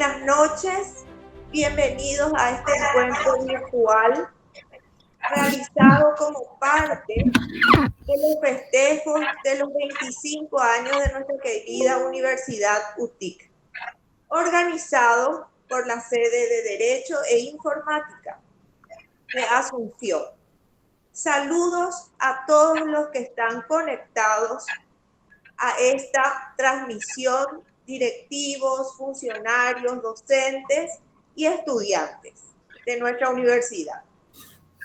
Buenas noches, bienvenidos a este encuentro virtual realizado como parte de los festejos de los 25 años de nuestra querida Universidad UTIC, organizado por la sede de Derecho e Informática de Asunción. Saludos a todos los que están conectados a esta transmisión, directivos, funcionarios, docentes y estudiantes de nuestra universidad.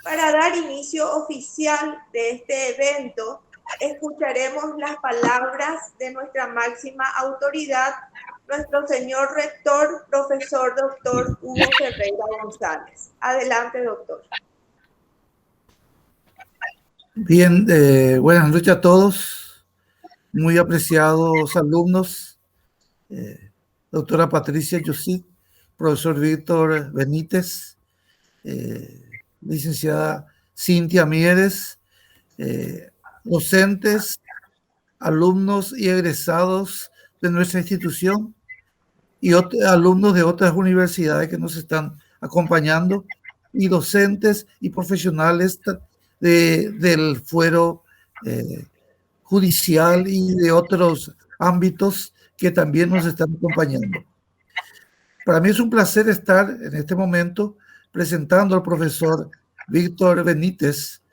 Para dar inicio oficial de este evento, escucharemos las palabras de nuestra máxima autoridad, nuestro señor rector, profesor doctor Hugo Ferreira González. Adelante, doctor. Bien, buenas noches a todos, muy apreciados alumnos, doctora Patricia Yusit, profesor Víctor Benítez, licenciada Cintia Mieres, docentes, alumnos y egresados de nuestra institución y alumnos de otras universidades que nos están acompañando, y docentes y profesionales del fuero judicial y de otros ámbitos que también nos están acompañando. Para mí es un placer estar en este momento presentando al profesor Víctor Benítez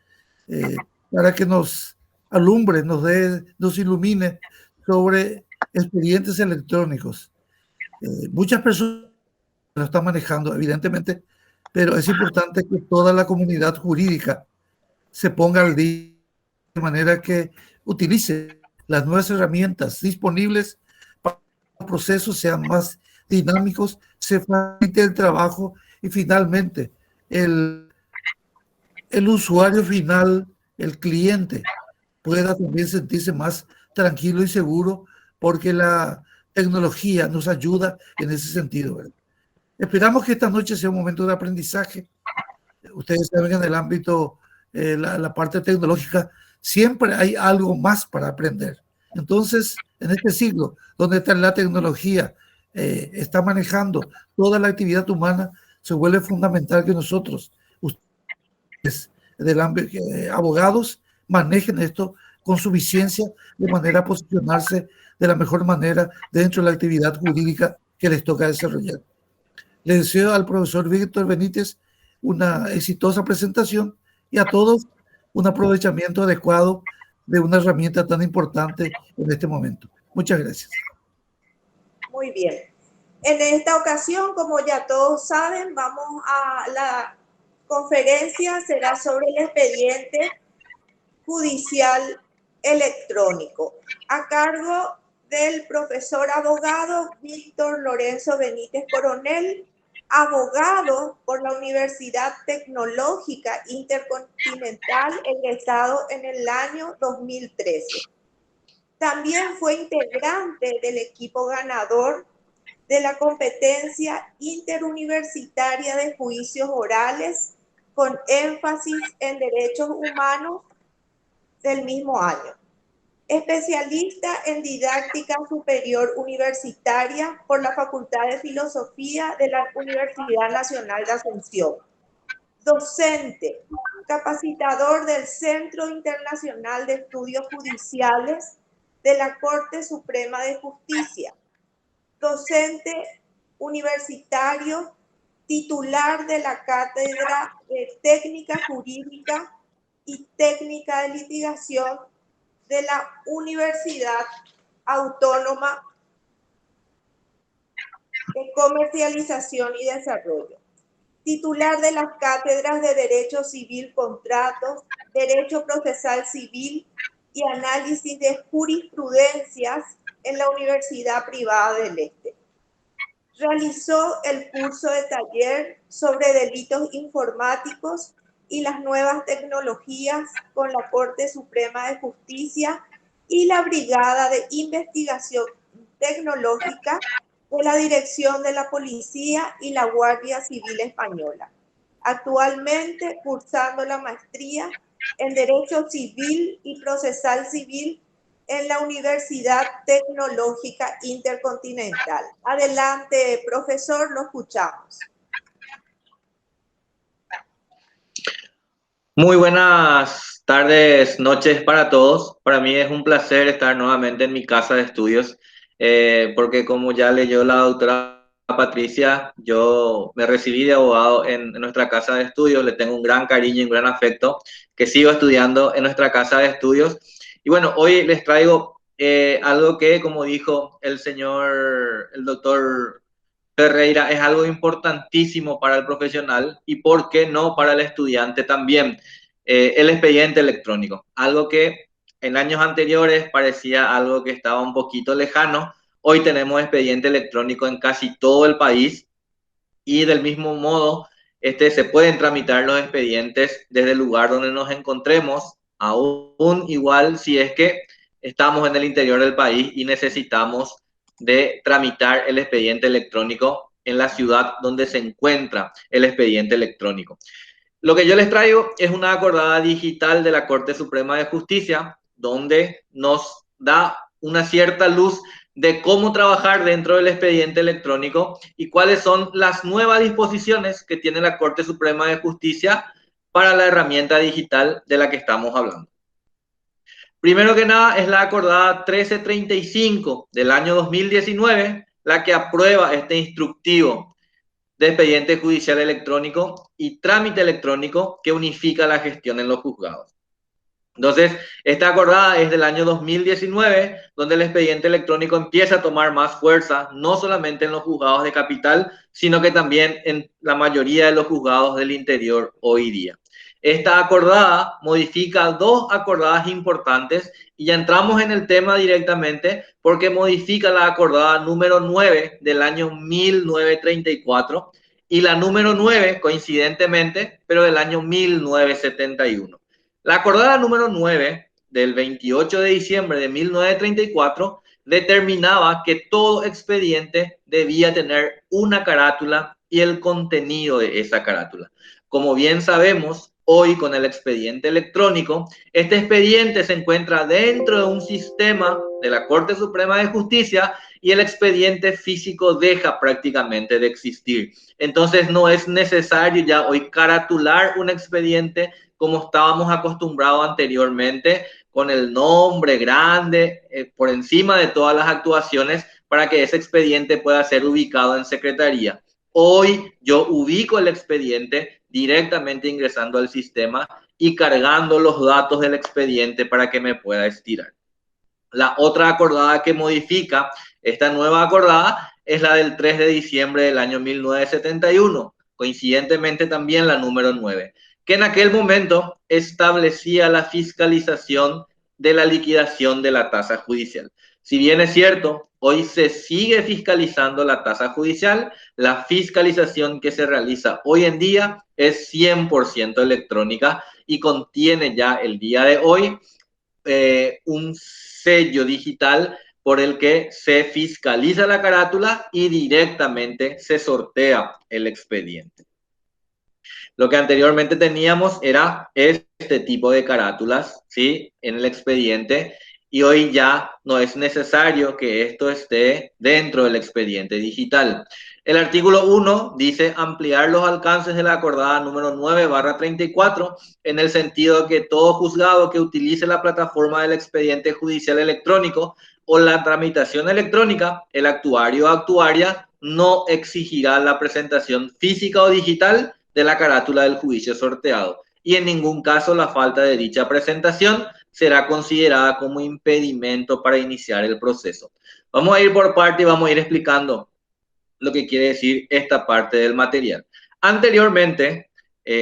para que nos alumbre, nos ilumine sobre expedientes electrónicos. Muchas personas lo están manejando, evidentemente, pero es importante que toda la comunidad jurídica se ponga al día de manera que utilice las nuevas herramientas disponibles para que los procesos sean más dinámicos, se facilite el trabajo y finalmente el usuario final, el cliente, pueda también sentirse más tranquilo y seguro porque la tecnología nos ayuda en ese sentido, ¿verdad? Esperamos que esta noche sea un momento de aprendizaje. Ustedes saben que en el ámbito, la parte tecnológica, siempre hay algo más para aprender. Entonces, en este siglo, donde la tecnología está manejando toda la actividad humana, se vuelve fundamental que nosotros, ustedes del ámbito, abogados, manejen esto con suficiencia de manera a posicionarse de la mejor manera dentro de la actividad jurídica que les toca desarrollar. Le deseo al profesor Víctor Benítez una exitosa presentación y a todos un aprovechamiento adecuado de una herramienta tan importante en este momento. Muchas gracias. Muy bien. En esta ocasión, como ya todos saben, vamos a la conferencia, será sobre el expediente judicial electrónico, a cargo del profesor abogado Víctor Lorenzo Benítez Coronel, abogado por la Universidad Tecnológica Intercontinental, egresado en el año 2013. También fue integrante del equipo ganador de la competencia interuniversitaria de juicios orales con énfasis en derechos humanos del mismo año. Especialista en didáctica superior universitaria por la Facultad de Filosofía de la Universidad Nacional de Asunción. Docente, capacitador del Centro Internacional de Estudios Judiciales de la Corte Suprema de Justicia. Docente universitario, titular de la Cátedra de Técnica Jurídica y Técnica de Litigación de la Universidad Autónoma de Comercialización y Desarrollo. Titular de las cátedras de Derecho Civil, Contratos, Derecho Procesal Civil y Análisis de Jurisprudencias en la Universidad Privada del Este. Realizó el curso de taller sobre delitos informáticos y las nuevas tecnologías con la Corte Suprema de Justicia y la Brigada de Investigación Tecnológica de la Dirección de la Policía y la Guardia Civil Española. Actualmente cursando la maestría en Derecho Civil y Procesal Civil en la Universidad Tecnológica Intercontinental. Adelante, profesor, lo escuchamos. Muy buenas tardes, noches para todos. Para mí es un placer estar nuevamente en mi casa de estudios, porque como ya leyó la doctora Patricia, yo me recibí de abogado en nuestra casa de estudios, le tengo un gran cariño y un gran afecto, que sigo estudiando en nuestra casa de estudios. Y bueno, hoy les traigo algo que, como dijo el doctor Ferreira, es algo importantísimo para el profesional y, ¿por qué no, para el estudiante también? El expediente electrónico, algo que en años anteriores parecía algo que estaba un poquito lejano. Hoy tenemos expediente electrónico en casi todo el país y del mismo modo se pueden tramitar los expedientes desde el lugar donde nos encontremos, aún igual si es que estamos en el interior del país y necesitamos de tramitar el expediente electrónico en la ciudad donde se encuentra el expediente electrónico. Lo que yo les traigo es una acordada digital de la Corte Suprema de Justicia, donde nos da una cierta luz de cómo trabajar dentro del expediente electrónico y cuáles son las nuevas disposiciones que tiene la Corte Suprema de Justicia para la herramienta digital de la que estamos hablando. Primero que nada es la acordada 1335 del año 2019, la que aprueba este instructivo de expediente judicial electrónico y trámite electrónico que unifica la gestión en los juzgados. Entonces, esta acordada es del año 2019, donde el expediente electrónico empieza a tomar más fuerza, no solamente en los juzgados de capital, sino que también en la mayoría de los juzgados del interior hoy día. Esta acordada modifica dos acordadas importantes y ya entramos en el tema directamente porque modifica la acordada número 9 del año 1934 y la número 9, coincidentemente, pero del año 1971. La acordada número 9 del 28 de diciembre de 1934 determinaba que todo expediente debía tener una carátula y el contenido de esa carátula. Como bien sabemos, hoy con el expediente electrónico, este expediente se encuentra dentro de un sistema de la Corte Suprema de Justicia y el expediente físico deja prácticamente de existir. Entonces no es necesario ya hoy caratular un expediente como estábamos acostumbrados anteriormente, con el nombre grande por encima de todas las actuaciones para que ese expediente pueda ser ubicado en secretaría. Hoy yo ubico el expediente directamente ingresando al sistema y cargando los datos del expediente para que me pueda estirar. La otra acordada que modifica esta nueva acordada es la del 3 de diciembre del año 1971, coincidentemente también la número 9, que en aquel momento establecía la fiscalización de la liquidación de la tasa judicial. Si bien es cierto, hoy se sigue fiscalizando la tasa judicial, la fiscalización que se realiza hoy en día es 100% electrónica y contiene ya el día de hoy un sello digital por el que se fiscaliza la carátula y directamente se sortea el expediente. Lo que anteriormente teníamos era este tipo de carátulas, ¿sí?, en el expediente, y hoy ya no es necesario que esto esté dentro del expediente digital. El artículo 1 dice ampliar los alcances de la acordada número 9/34 en el sentido de que todo juzgado que utilice la plataforma del expediente judicial electrónico o la tramitación electrónica, el actuario o actuaria no exigirá la presentación física o digital de la carátula del juicio sorteado y en ningún caso la falta de dicha presentación será considerada como impedimento para iniciar el proceso. Vamos a ir por parte y vamos a ir explicando lo que quiere decir esta parte del material. Anteriormente,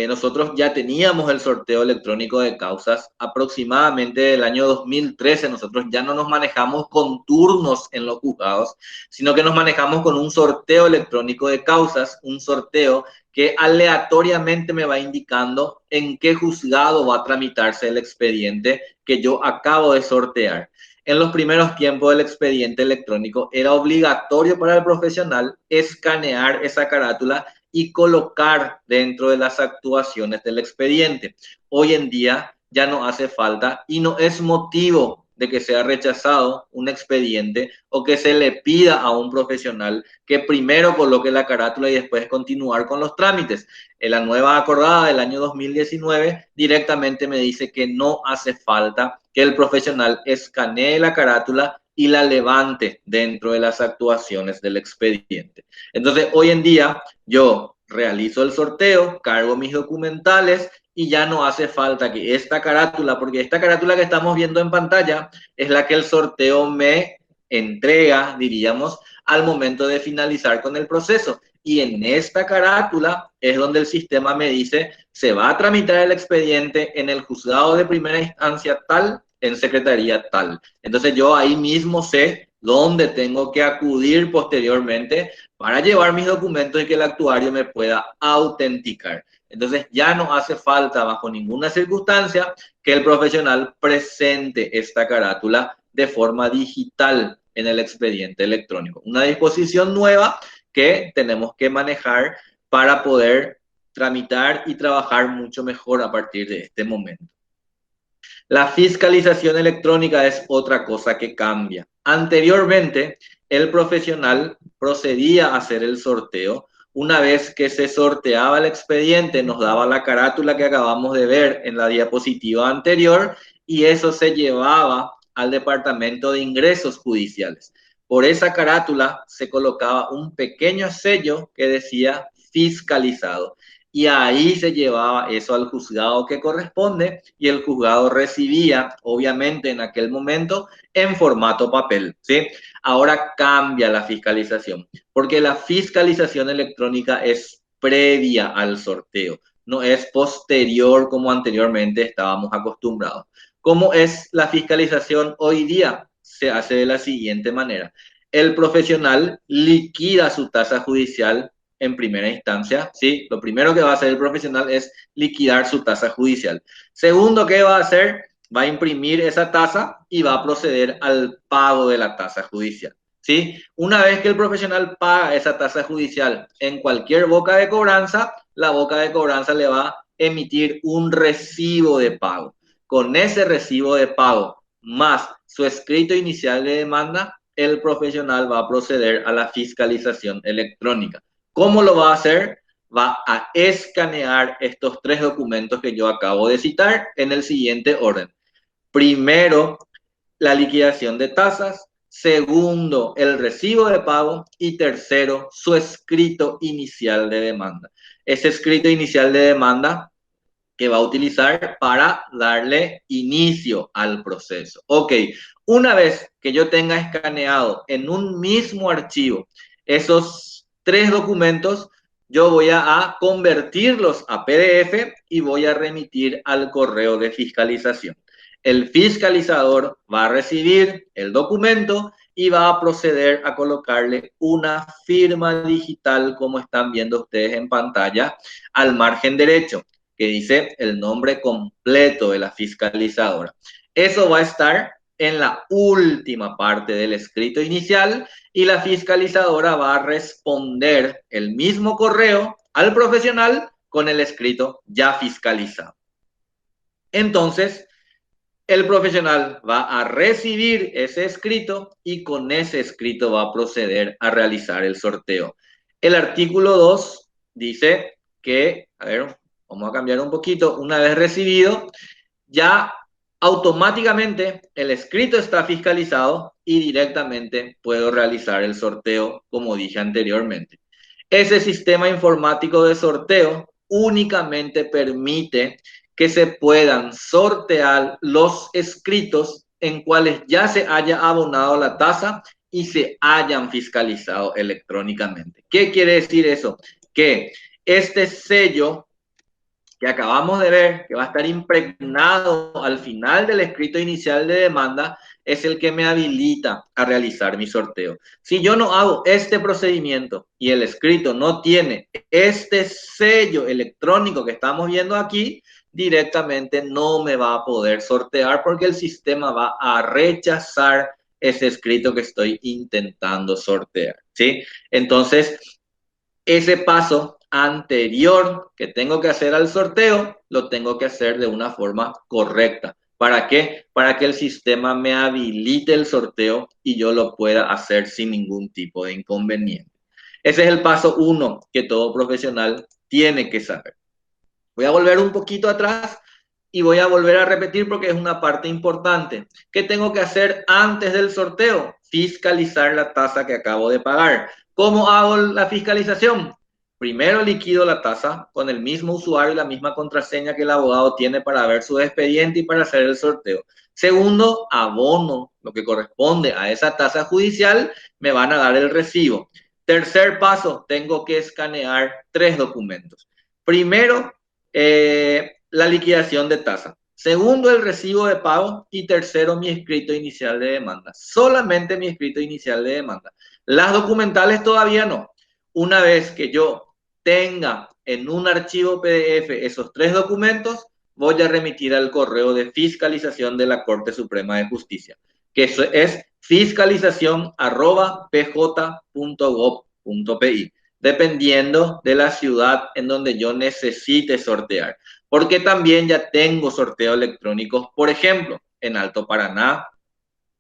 nosotros ya teníamos el sorteo electrónico de causas aproximadamente del año 2013. Nosotros ya no nos manejamos con turnos en los juzgados, sino que nos manejamos con un sorteo electrónico de causas, un sorteo que aleatoriamente me va indicando en qué juzgado va a tramitarse el expediente que yo acabo de sortear. En los primeros tiempos del expediente electrónico era obligatorio para el profesional escanear esa carátula y colocar dentro de las actuaciones del expediente. Hoy en día ya no hace falta y no es motivo de que sea rechazado un expediente o que se le pida a un profesional que primero coloque la carátula y después continuar con los trámites. En la nueva acordada del año 2019 directamente me dice que no hace falta que el profesional escanee la carátula y la levante dentro de las actuaciones del expediente. Entonces, hoy en día yo realizo el sorteo, cargo mis documentales y ya no hace falta que esta carátula, porque esta carátula que estamos viendo en pantalla es la que el sorteo me entrega, diríamos, al momento de finalizar con el proceso. Y en esta carátula es donde el sistema me dice, se va a tramitar el expediente en el juzgado de primera instancia tal, en secretaría tal. Entonces yo ahí mismo sé dónde tengo que acudir posteriormente para llevar mis documentos y que el actuario me pueda autenticar. Entonces ya no hace falta bajo ninguna circunstancia que el profesional presente esta carátula de forma digital en el expediente electrónico. Una disposición nueva que tenemos que manejar para poder tramitar y trabajar mucho mejor a partir de este momento. La fiscalización electrónica es otra cosa que cambia. Anteriormente, el profesional procedía a hacer el sorteo. Una vez que se sorteaba el expediente, nos daba la carátula que acabamos de ver en la diapositiva anterior y eso se llevaba al Departamento de Ingresos Judiciales. Por esa carátula se colocaba un pequeño sello que decía fiscalizado. Y ahí se llevaba eso al juzgado que corresponde y el juzgado recibía, obviamente en aquel momento, en formato papel, ¿sí? Ahora cambia la fiscalización, porque la fiscalización electrónica es previa al sorteo, no es posterior como anteriormente estábamos acostumbrados. ¿Cómo es la fiscalización hoy día? Se hace de la siguiente manera. El profesional liquida su tasa judicial en primera instancia, ¿sí? Lo primero que va a hacer el profesional es liquidar su tasa judicial. Segundo, ¿qué va a hacer? Va a imprimir esa tasa y va a proceder al pago de la tasa judicial, ¿sí? Una vez que el profesional paga esa tasa judicial en cualquier boca de cobranza, la boca de cobranza le va a emitir un recibo de pago. Con ese recibo de pago más su escrito inicial de demanda, el profesional va a proceder a la fiscalización electrónica. ¿Cómo lo va a hacer? Va a escanear estos tres documentos que yo acabo de citar en el siguiente orden. Primero, la liquidación de tasas. Segundo, el recibo de pago. Y tercero, su escrito inicial de demanda. Ese escrito inicial de demanda que va a utilizar para darle inicio al proceso. Ok, una vez que yo tenga escaneado en un mismo archivo esos tres documentos, yo voy a convertirlos a PDF y voy a remitir al correo de fiscalización. El fiscalizador va a recibir el documento y va a proceder a colocarle una firma digital, como están viendo ustedes en pantalla, al margen derecho, que dice el nombre completo de la fiscalizadora. Eso va a estar en la última parte del escrito inicial y la fiscalizadora va a responder el mismo correo al profesional con el escrito ya fiscalizado. Entonces, el profesional va a recibir ese escrito y con ese escrito va a proceder a realizar el sorteo. El artículo 2 dice que, a ver, vamos a cambiar un poquito, una vez recibido, ya automáticamente el escrito está fiscalizado y directamente puedo realizar el sorteo, como dije anteriormente. Ese sistema informático de sorteo únicamente permite que se puedan sortear los escritos en cuales ya se haya abonado la tasa y se hayan fiscalizado electrónicamente. ¿Qué quiere decir eso? Que este sello que acabamos de ver, que va a estar impregnado al final del escrito inicial de demanda, es el que me habilita a realizar mi sorteo. Si yo no hago este procedimiento y el escrito no tiene este sello electrónico que estamos viendo aquí, directamente no me va a poder sortear porque el sistema va a rechazar ese escrito que estoy intentando sortear, ¿sí? Entonces, ese paso anterior que tengo que hacer al sorteo, lo tengo que hacer de una forma correcta. ¿Para qué? Para que el sistema me habilite el sorteo y yo lo pueda hacer sin ningún tipo de inconveniente. Ese es el paso 1 que todo profesional tiene que saber. Voy a volver un poquito atrás y voy a volver a repetir porque es una parte importante. ¿Qué tengo que hacer antes del sorteo? Fiscalizar la tasa que acabo de pagar. ¿Cómo hago la fiscalización? Primero liquido la tasa con el mismo usuario y la misma contraseña que el abogado tiene para ver su expediente y para hacer el sorteo. Segundo, abono lo que corresponde a esa tasa judicial, me van a dar el recibo. Tercer paso, tengo que escanear 3 documentos. Primero, la liquidación de tasa. Segundo, el recibo de pago. Y tercero, mi escrito inicial de demanda. Solamente mi escrito inicial de demanda. Las documentales todavía no. Una vez que yo tenga en un archivo PDF esos 3 documentos, voy a remitir al correo de fiscalización de la Corte Suprema de Justicia, que eso es fiscalización@pj.gov.pi, dependiendo de la ciudad en donde yo necesite sortear. Porque también ya tengo sorteo electrónicos, por ejemplo, en Alto Paraná,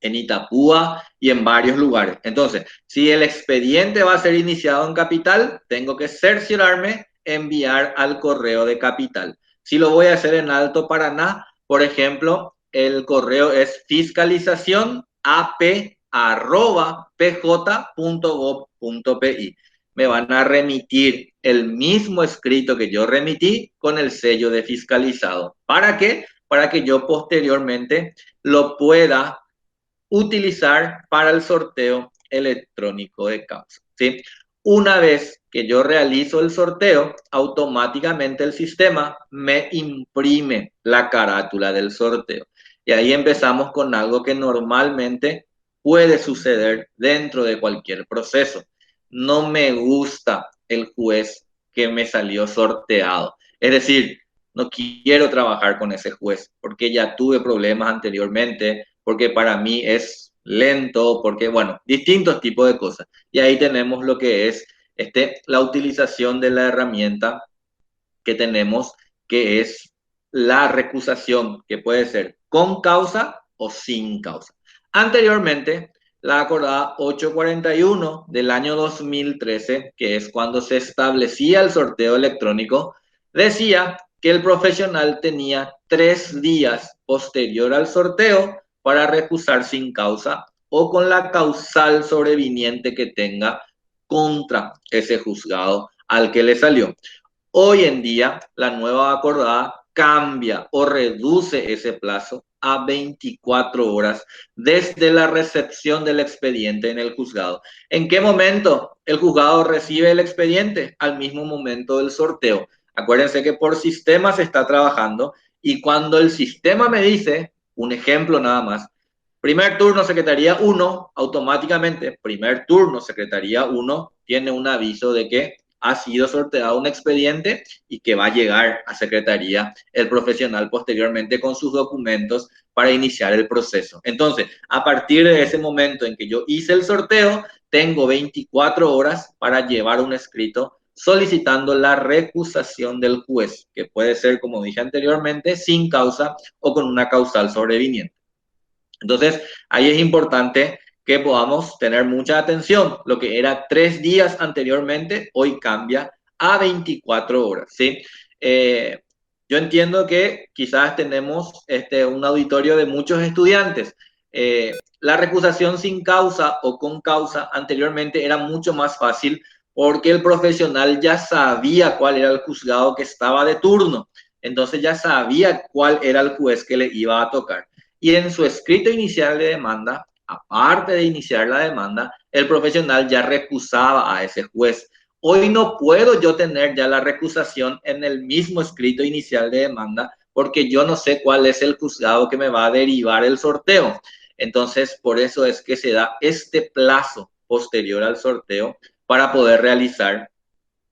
en Itapúa y en varios lugares. Entonces, si el expediente va a ser iniciado en Capital, tengo que cerciorarme, enviar al correo de Capital. Si lo voy a hacer en Alto Paraná, por ejemplo, el correo es fiscalización@pj.gov.pi. Me van a remitir el mismo escrito que yo remití con el sello de fiscalizado. ¿Para qué? Para que yo posteriormente lo pueda utilizar para el sorteo electrónico de causa, ¿sí? Una vez que yo realizo el sorteo, automáticamente el sistema me imprime la carátula del sorteo. Y ahí empezamos con algo que normalmente puede suceder dentro de cualquier proceso. No me gusta el juez que me salió sorteado. Es decir, no quiero trabajar con ese juez porque ya tuve problemas anteriormente, porque para mí es lento, porque, bueno, distintos tipos de cosas. Y ahí tenemos lo que es la utilización de la herramienta que tenemos, que es la recusación, que puede ser con causa o sin causa. Anteriormente, la acordada 841 del año 2013, que es cuando se establecía el sorteo electrónico, decía que el profesional tenía 3 días posterior al sorteo para recusar sin causa o con la causal sobreviniente que tenga contra ese juzgado al que le salió. Hoy en día, la nueva acordada cambia o reduce ese plazo a 24 horas desde la recepción del expediente en el juzgado. ¿En qué momento el juzgado recibe el expediente? Al mismo momento del sorteo. Acuérdense que por sistema se está trabajando y cuando el sistema me dice, un ejemplo nada más, primer turno Secretaría 1, automáticamente primer turno Secretaría 1 tiene un aviso de que ha sido sorteado un expediente y que va a llegar a Secretaría el profesional posteriormente con sus documentos para iniciar el proceso. Entonces, a partir de ese momento en que yo hice el sorteo, tengo 24 horas para llevar un escrito solicitando la recusación del juez, que puede ser, como dije anteriormente, sin causa o con una causal sobreviniente. Entonces, ahí es importante que podamos tener mucha atención. Lo que era 3 días anteriormente, hoy cambia a 24 horas, ¿sí? Yo entiendo que quizás tenemos un auditorio de muchos estudiantes. La recusación sin causa o con causa anteriormente era mucho más fácil porque el profesional ya sabía cuál era el juzgado que estaba de turno. Entonces ya sabía cuál era el juez que le iba a tocar. Y en su escrito inicial de demanda, aparte de iniciar la demanda, el profesional ya recusaba a ese juez. Hoy no puedo yo tener ya la recusación en el mismo escrito inicial de demanda porque yo no sé cuál es el juzgado que me va a derivar el sorteo. Entonces, por eso es que se da este plazo posterior al sorteo para poder realizar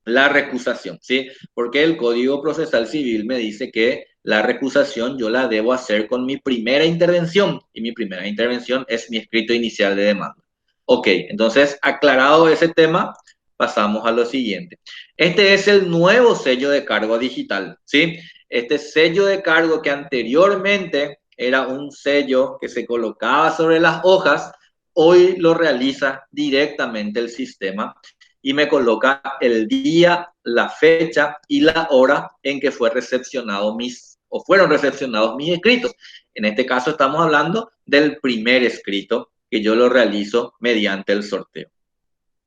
la recusación, ¿sí? Porque el Código Procesal Civil me dice que la recusación yo la debo hacer con mi primera intervención y mi primera intervención es mi escrito inicial de demanda. Ok, entonces aclarado ese tema, pasamos a lo siguiente. Este es el nuevo sello de cargo digital, ¿sí? Este sello de cargo que anteriormente era un sello que se colocaba sobre las hojas, hoy lo realiza directamente el sistema y me coloca el día, la fecha y la hora en que fueron recepcionados mis escritos. En este caso estamos hablando del primer escrito que yo lo realizo mediante el sorteo.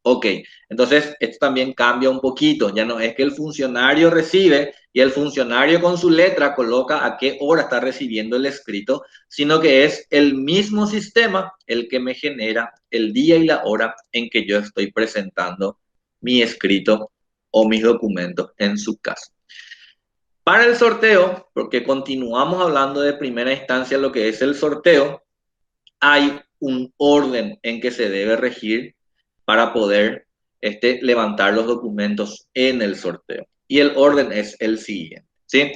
Ok, entonces esto también cambia un poquito, ya no es que el funcionario recibe y el funcionario con su letra coloca a qué hora está recibiendo el escrito, sino que es el mismo sistema el que me genera el día y la hora en que yo estoy presentando mi escrito o mis documentos en su caso. Para el sorteo, porque continuamos hablando de primera instancia lo que es el sorteo, hay un orden en que se debe regir para poder levantar los documentos en el sorteo. Y el orden es el siguiente, ¿sí?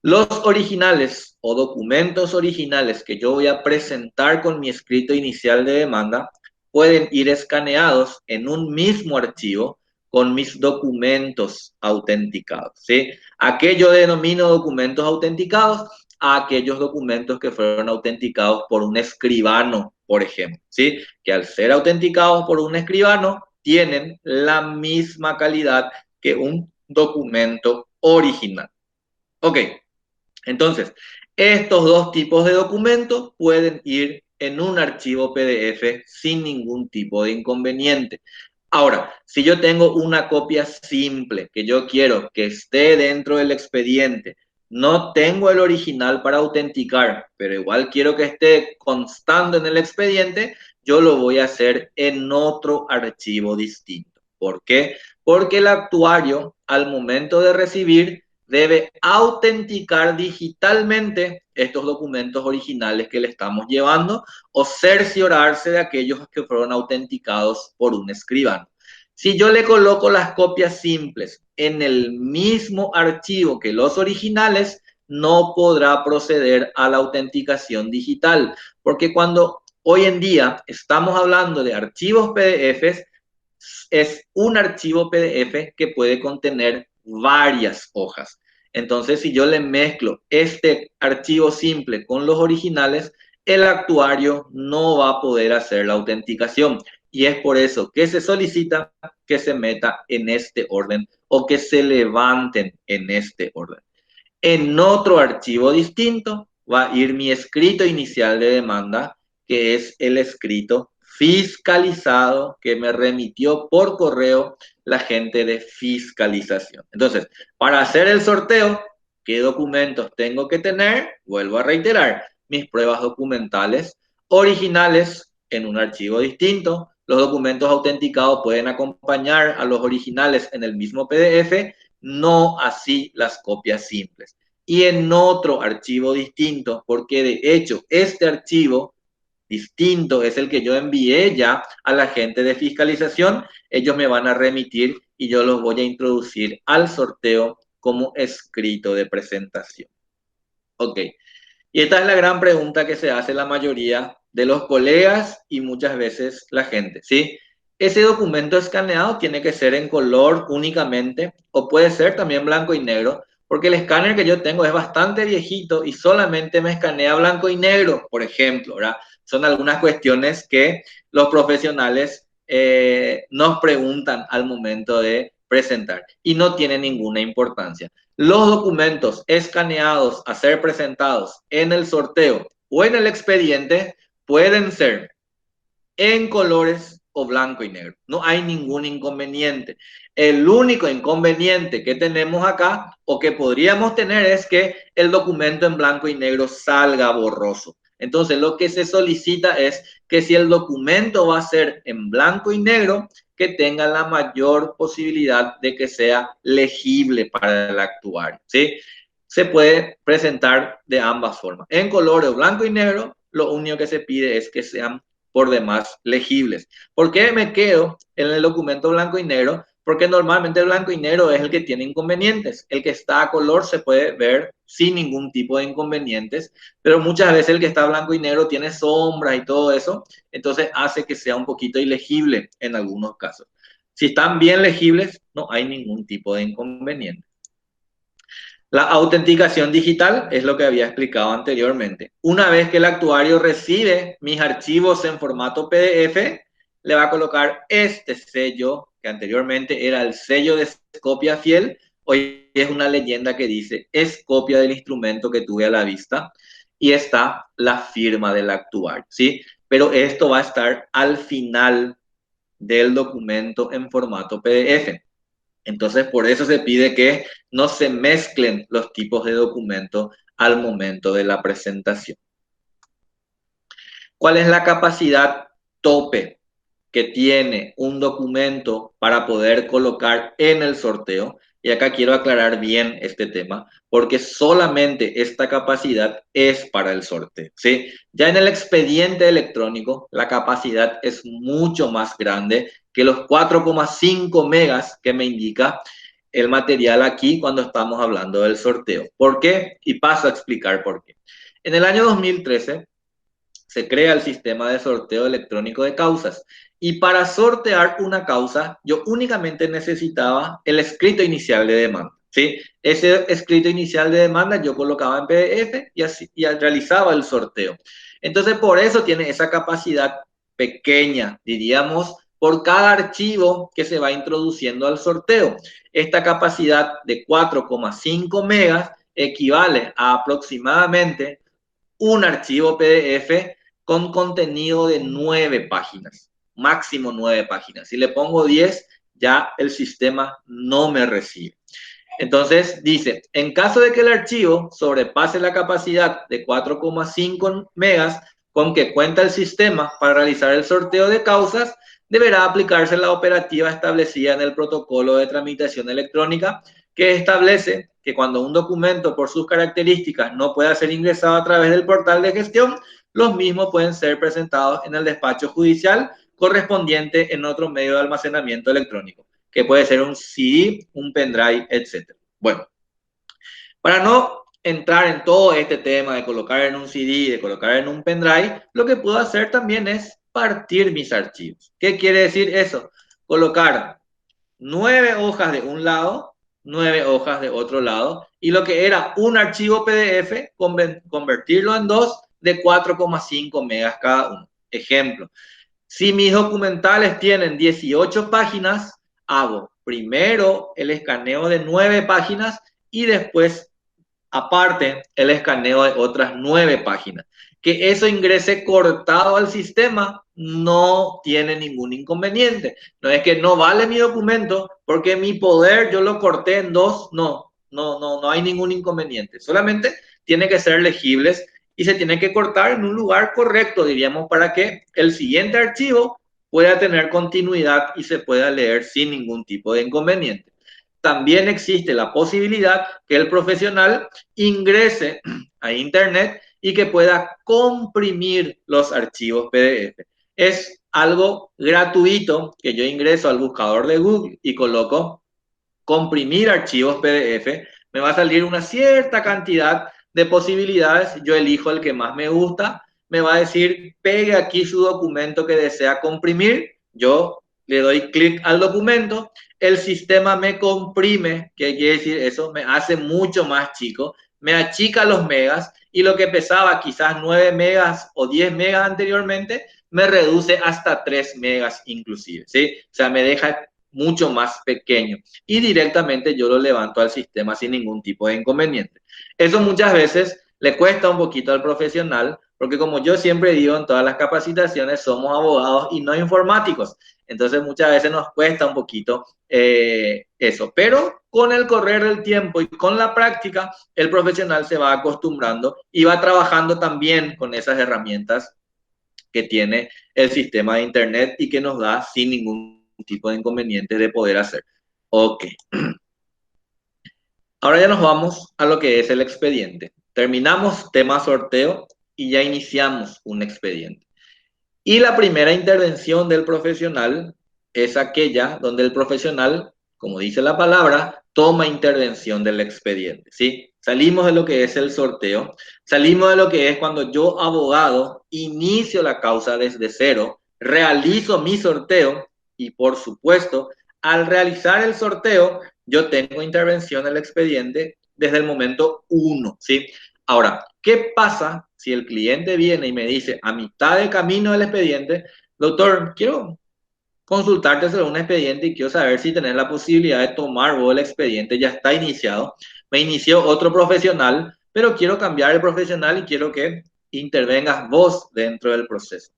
Los originales o documentos originales que yo voy a presentar con mi escrito inicial de demanda pueden ir escaneados en un mismo archivo con mis documentos autenticados, ¿sí? ¿A qué yo denomino documentos autenticados? A aquellos documentos que fueron autenticados por un escribano, por ejemplo, ¿sí? Que al ser autenticados por un escribano tienen la misma calidad que un documento original. Ok, entonces, estos dos tipos de documentos pueden ir en un archivo PDF sin ningún tipo de inconveniente. Ahora, si yo tengo una copia simple que yo quiero que esté dentro del expediente, no tengo el original para autenticar, pero igual quiero que esté constando en el expediente, yo lo voy a hacer en otro archivo distinto. ¿Por qué? Porque el actuario, al momento de recibir, debe autenticar digitalmente estos documentos originales que le estamos llevando o cerciorarse de aquellos que fueron autenticados por un escribano. Si yo le coloco las copias simples en el mismo archivo que los originales, no podrá proceder a la autenticación digital, porque cuando hoy en día estamos hablando de archivos PDFs, es un archivo PDF que puede contener varias hojas. Entonces, si yo le mezclo este archivo simple con los originales, el actuario no va a poder hacer la autenticación. Y es por eso que se solicita que se meta en este orden o que se levanten en este orden. En otro archivo distinto va a ir mi escrito inicial de demanda, que es el escrito fiscalizado que me remitió por correo la gente de fiscalización. Entonces, para hacer el sorteo, ¿qué documentos tengo que tener? Vuelvo a reiterar, mis pruebas documentales originales en un archivo distinto. Los documentos autenticados pueden acompañar a los originales en el mismo PDF, no así las copias simples. Y en otro archivo distinto, porque de hecho este archivo distinto es el que yo envié ya a la gente de fiscalización, ellos me van a remitir y yo los voy a introducir al sorteo como escrito de presentación. Ok, y esta es la gran pregunta que se hace la mayoría de los colegas y muchas veces la gente, ¿sí? Ese documento escaneado tiene que ser en color únicamente o puede ser también blanco y negro, porque el escáner que yo tengo es bastante viejito y solamente me escanea blanco y negro, por ejemplo, ¿verdad? Son algunas cuestiones que los profesionales nos preguntan al momento de presentar y no tiene ninguna importancia. Los documentos escaneados a ser presentados en el sorteo o en el expediente pueden ser en colores o blanco y negro. No hay ningún inconveniente. El único inconveniente que tenemos acá o que podríamos tener es que el documento en blanco y negro salga borroso. Entonces, lo que se solicita es que si el documento va a ser en blanco y negro, que tenga la mayor posibilidad de que sea legible para el actuario, ¿sí? Se puede presentar de ambas formas. En colores blanco y negro, lo único que se pide es que sean por demás legibles. ¿Por qué me quedo en el documento blanco y negro? Porque normalmente el blanco y negro es el que tiene inconvenientes. El que está a color se puede ver sin ningún tipo de inconvenientes, pero muchas veces el que está blanco y negro tiene sombras y todo eso, entonces hace que sea un poquito ilegible en algunos casos. Si están bien legibles, no hay ningún tipo de inconveniente. La autenticación digital es lo que había explicado anteriormente. Una vez que el actuario recibe mis archivos en formato PDF, le va a colocar este sello, que anteriormente era el sello de copia fiel, hoy es una leyenda que dice, es copia del instrumento que tuve a la vista, y está la firma del actuario, ¿sí? Pero esto va a estar al final del documento en formato PDF. Entonces, por eso se pide que no se mezclen los tipos de documentos al momento de la presentación. ¿Cuál es la capacidad tope que tiene un documento para poder colocar en el sorteo? Y acá quiero aclarar bien este tema, porque solamente esta capacidad es para el sorteo, ¿sí? Ya en el expediente electrónico, la capacidad es mucho más grande que los 4,5 megas que me indica el material aquí cuando estamos hablando del sorteo. ¿Por qué? Y paso a explicar por qué. En el año 2013 se crea el sistema de sorteo electrónico de causas. Y para sortear una causa, yo únicamente necesitaba el escrito inicial de demanda, ¿sí? Ese escrito inicial de demanda yo colocaba en PDF y, así, y realizaba el sorteo. Entonces, por eso tiene esa capacidad pequeña, diríamos, por cada archivo que se va introduciendo al sorteo. Esta capacidad de 4,5 megas equivale a aproximadamente un archivo PDF con contenido de 9 páginas, máximo 9 páginas. Si le pongo 10, ya el sistema no me recibe. Entonces dice, en caso de que el archivo sobrepase la capacidad de 4,5 megas con que cuenta el sistema para realizar el sorteo de causas, deberá aplicarse la operativa establecida en el protocolo de tramitación electrónica, que establece que cuando un documento por sus características no pueda ser ingresado a través del portal de gestión, los mismos pueden ser presentados en el despacho judicial correspondiente en otro medio de almacenamiento electrónico, que puede ser un CD, un pendrive, etc. Bueno, para no entrar en todo este tema de colocar en un CD, de colocar en un pendrive, lo que puedo hacer también es partir mis archivos. ¿Qué quiere decir eso? Colocar 9 hojas de un lado, 9 hojas de otro lado, y lo que era un archivo PDF, convertirlo en 2 de 4,5 megas cada uno. Ejemplo, si mis documentales tienen 18 páginas, hago primero el escaneo de 9 páginas y después, aparte, el escaneo de otras 9 páginas. Que eso ingrese cortado al sistema no tiene ningún inconveniente. No es que no vale mi documento porque mi poder yo lo corté en 2, no hay ningún inconveniente. Solamente tiene que ser legibles y se tiene que cortar en un lugar correcto, diríamos, para que el siguiente archivo pueda tener continuidad y se pueda leer sin ningún tipo de inconveniente. También existe la posibilidad que el profesional ingrese a Internet y que pueda comprimir los archivos PDF. Es algo gratuito que yo ingreso al buscador de Google y coloco comprimir archivos PDF. Me va a salir una cierta cantidad de posibilidades. Yo elijo el que más me gusta. Me va a decir, pegue aquí su documento que desea comprimir. Yo le doy clic al documento. El sistema me comprime. ¿Qué quiere decir eso? Me hace mucho más chico. Me achica los megas y lo que pesaba quizás 9 megas o 10 megas anteriormente, me reduce hasta 3 megas inclusive, ¿sí? O sea, me deja mucho más pequeño y directamente yo lo levanto al sistema sin ningún tipo de inconveniente. Eso muchas veces le cuesta un poquito al profesional, porque como yo siempre digo en todas las capacitaciones, somos abogados y no informáticos. Entonces muchas veces nos cuesta un poquito eso, pero con el correr del tiempo y con la práctica, el profesional se va acostumbrando y va trabajando también con esas herramientas que tiene el sistema de Internet y que nos da sin ningún tipo de inconveniente de poder hacer. Ok. Ahora ya nos vamos a lo que es el expediente. Terminamos tema sorteo y ya iniciamos un expediente. Y la primera intervención del profesional es aquella donde el profesional, como dice la palabra, toma intervención del expediente, ¿sí? Salimos de lo que es el sorteo, salimos de lo que es cuando yo, abogado, inicio la causa desde cero, realizo mi sorteo y, por supuesto, al realizar el sorteo, yo tengo intervención en el expediente desde el momento 1, ¿sí? Ahora, ¿qué pasa si el cliente viene y me dice a mitad de camino del expediente, doctor, quiero consultarte sobre un expediente y quiero saber si tenés la posibilidad de tomar vos el expediente, ya está iniciado, me inició otro profesional, pero quiero cambiar el profesional y quiero que intervengas vos dentro del proceso?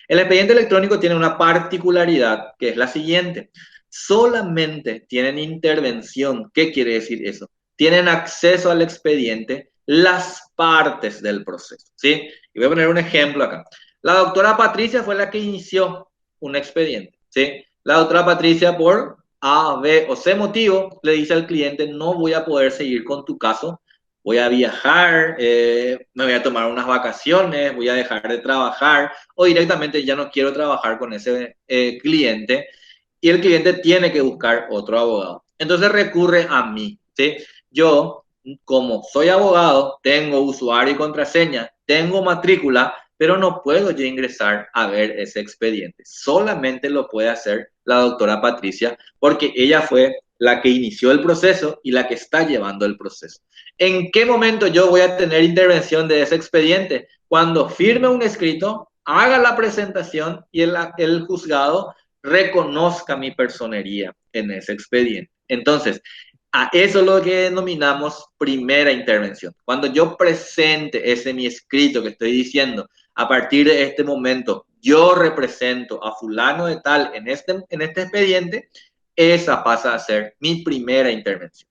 El expediente electrónico tiene una particularidad que es la siguiente: solamente tienen intervención. ¿Qué quiere decir eso? Tienen acceso al expediente las partes del proceso, ¿sí? Y voy a poner un ejemplo acá. La doctora Patricia fue la que inició un expediente, ¿sí? La doctora Patricia, por A, B o C motivo, le dice al cliente: no voy a poder seguir con tu caso, voy a viajar, me voy a tomar unas vacaciones, voy a dejar de trabajar, o directamente ya no quiero trabajar con ese cliente, y el cliente tiene que buscar otro abogado. Entonces recurre a mí, ¿sí? Yo, como soy abogado, tengo usuario y contraseña, tengo matrícula, pero no puedo yo ingresar a ver ese expediente. Solamente lo puede hacer la doctora Patricia, porque ella fue la que inició el proceso y la que está llevando el proceso. ¿En qué momento yo voy a tener intervención de ese expediente? Cuando firme un escrito, haga la presentación y el juzgado reconozca mi personería en ese expediente. Entonces, a eso es lo que denominamos primera intervención. Cuando yo presente ese mi escrito que estoy diciendo, a partir de este momento, yo represento a fulano de tal en este expediente, esa pasa a ser mi primera intervención.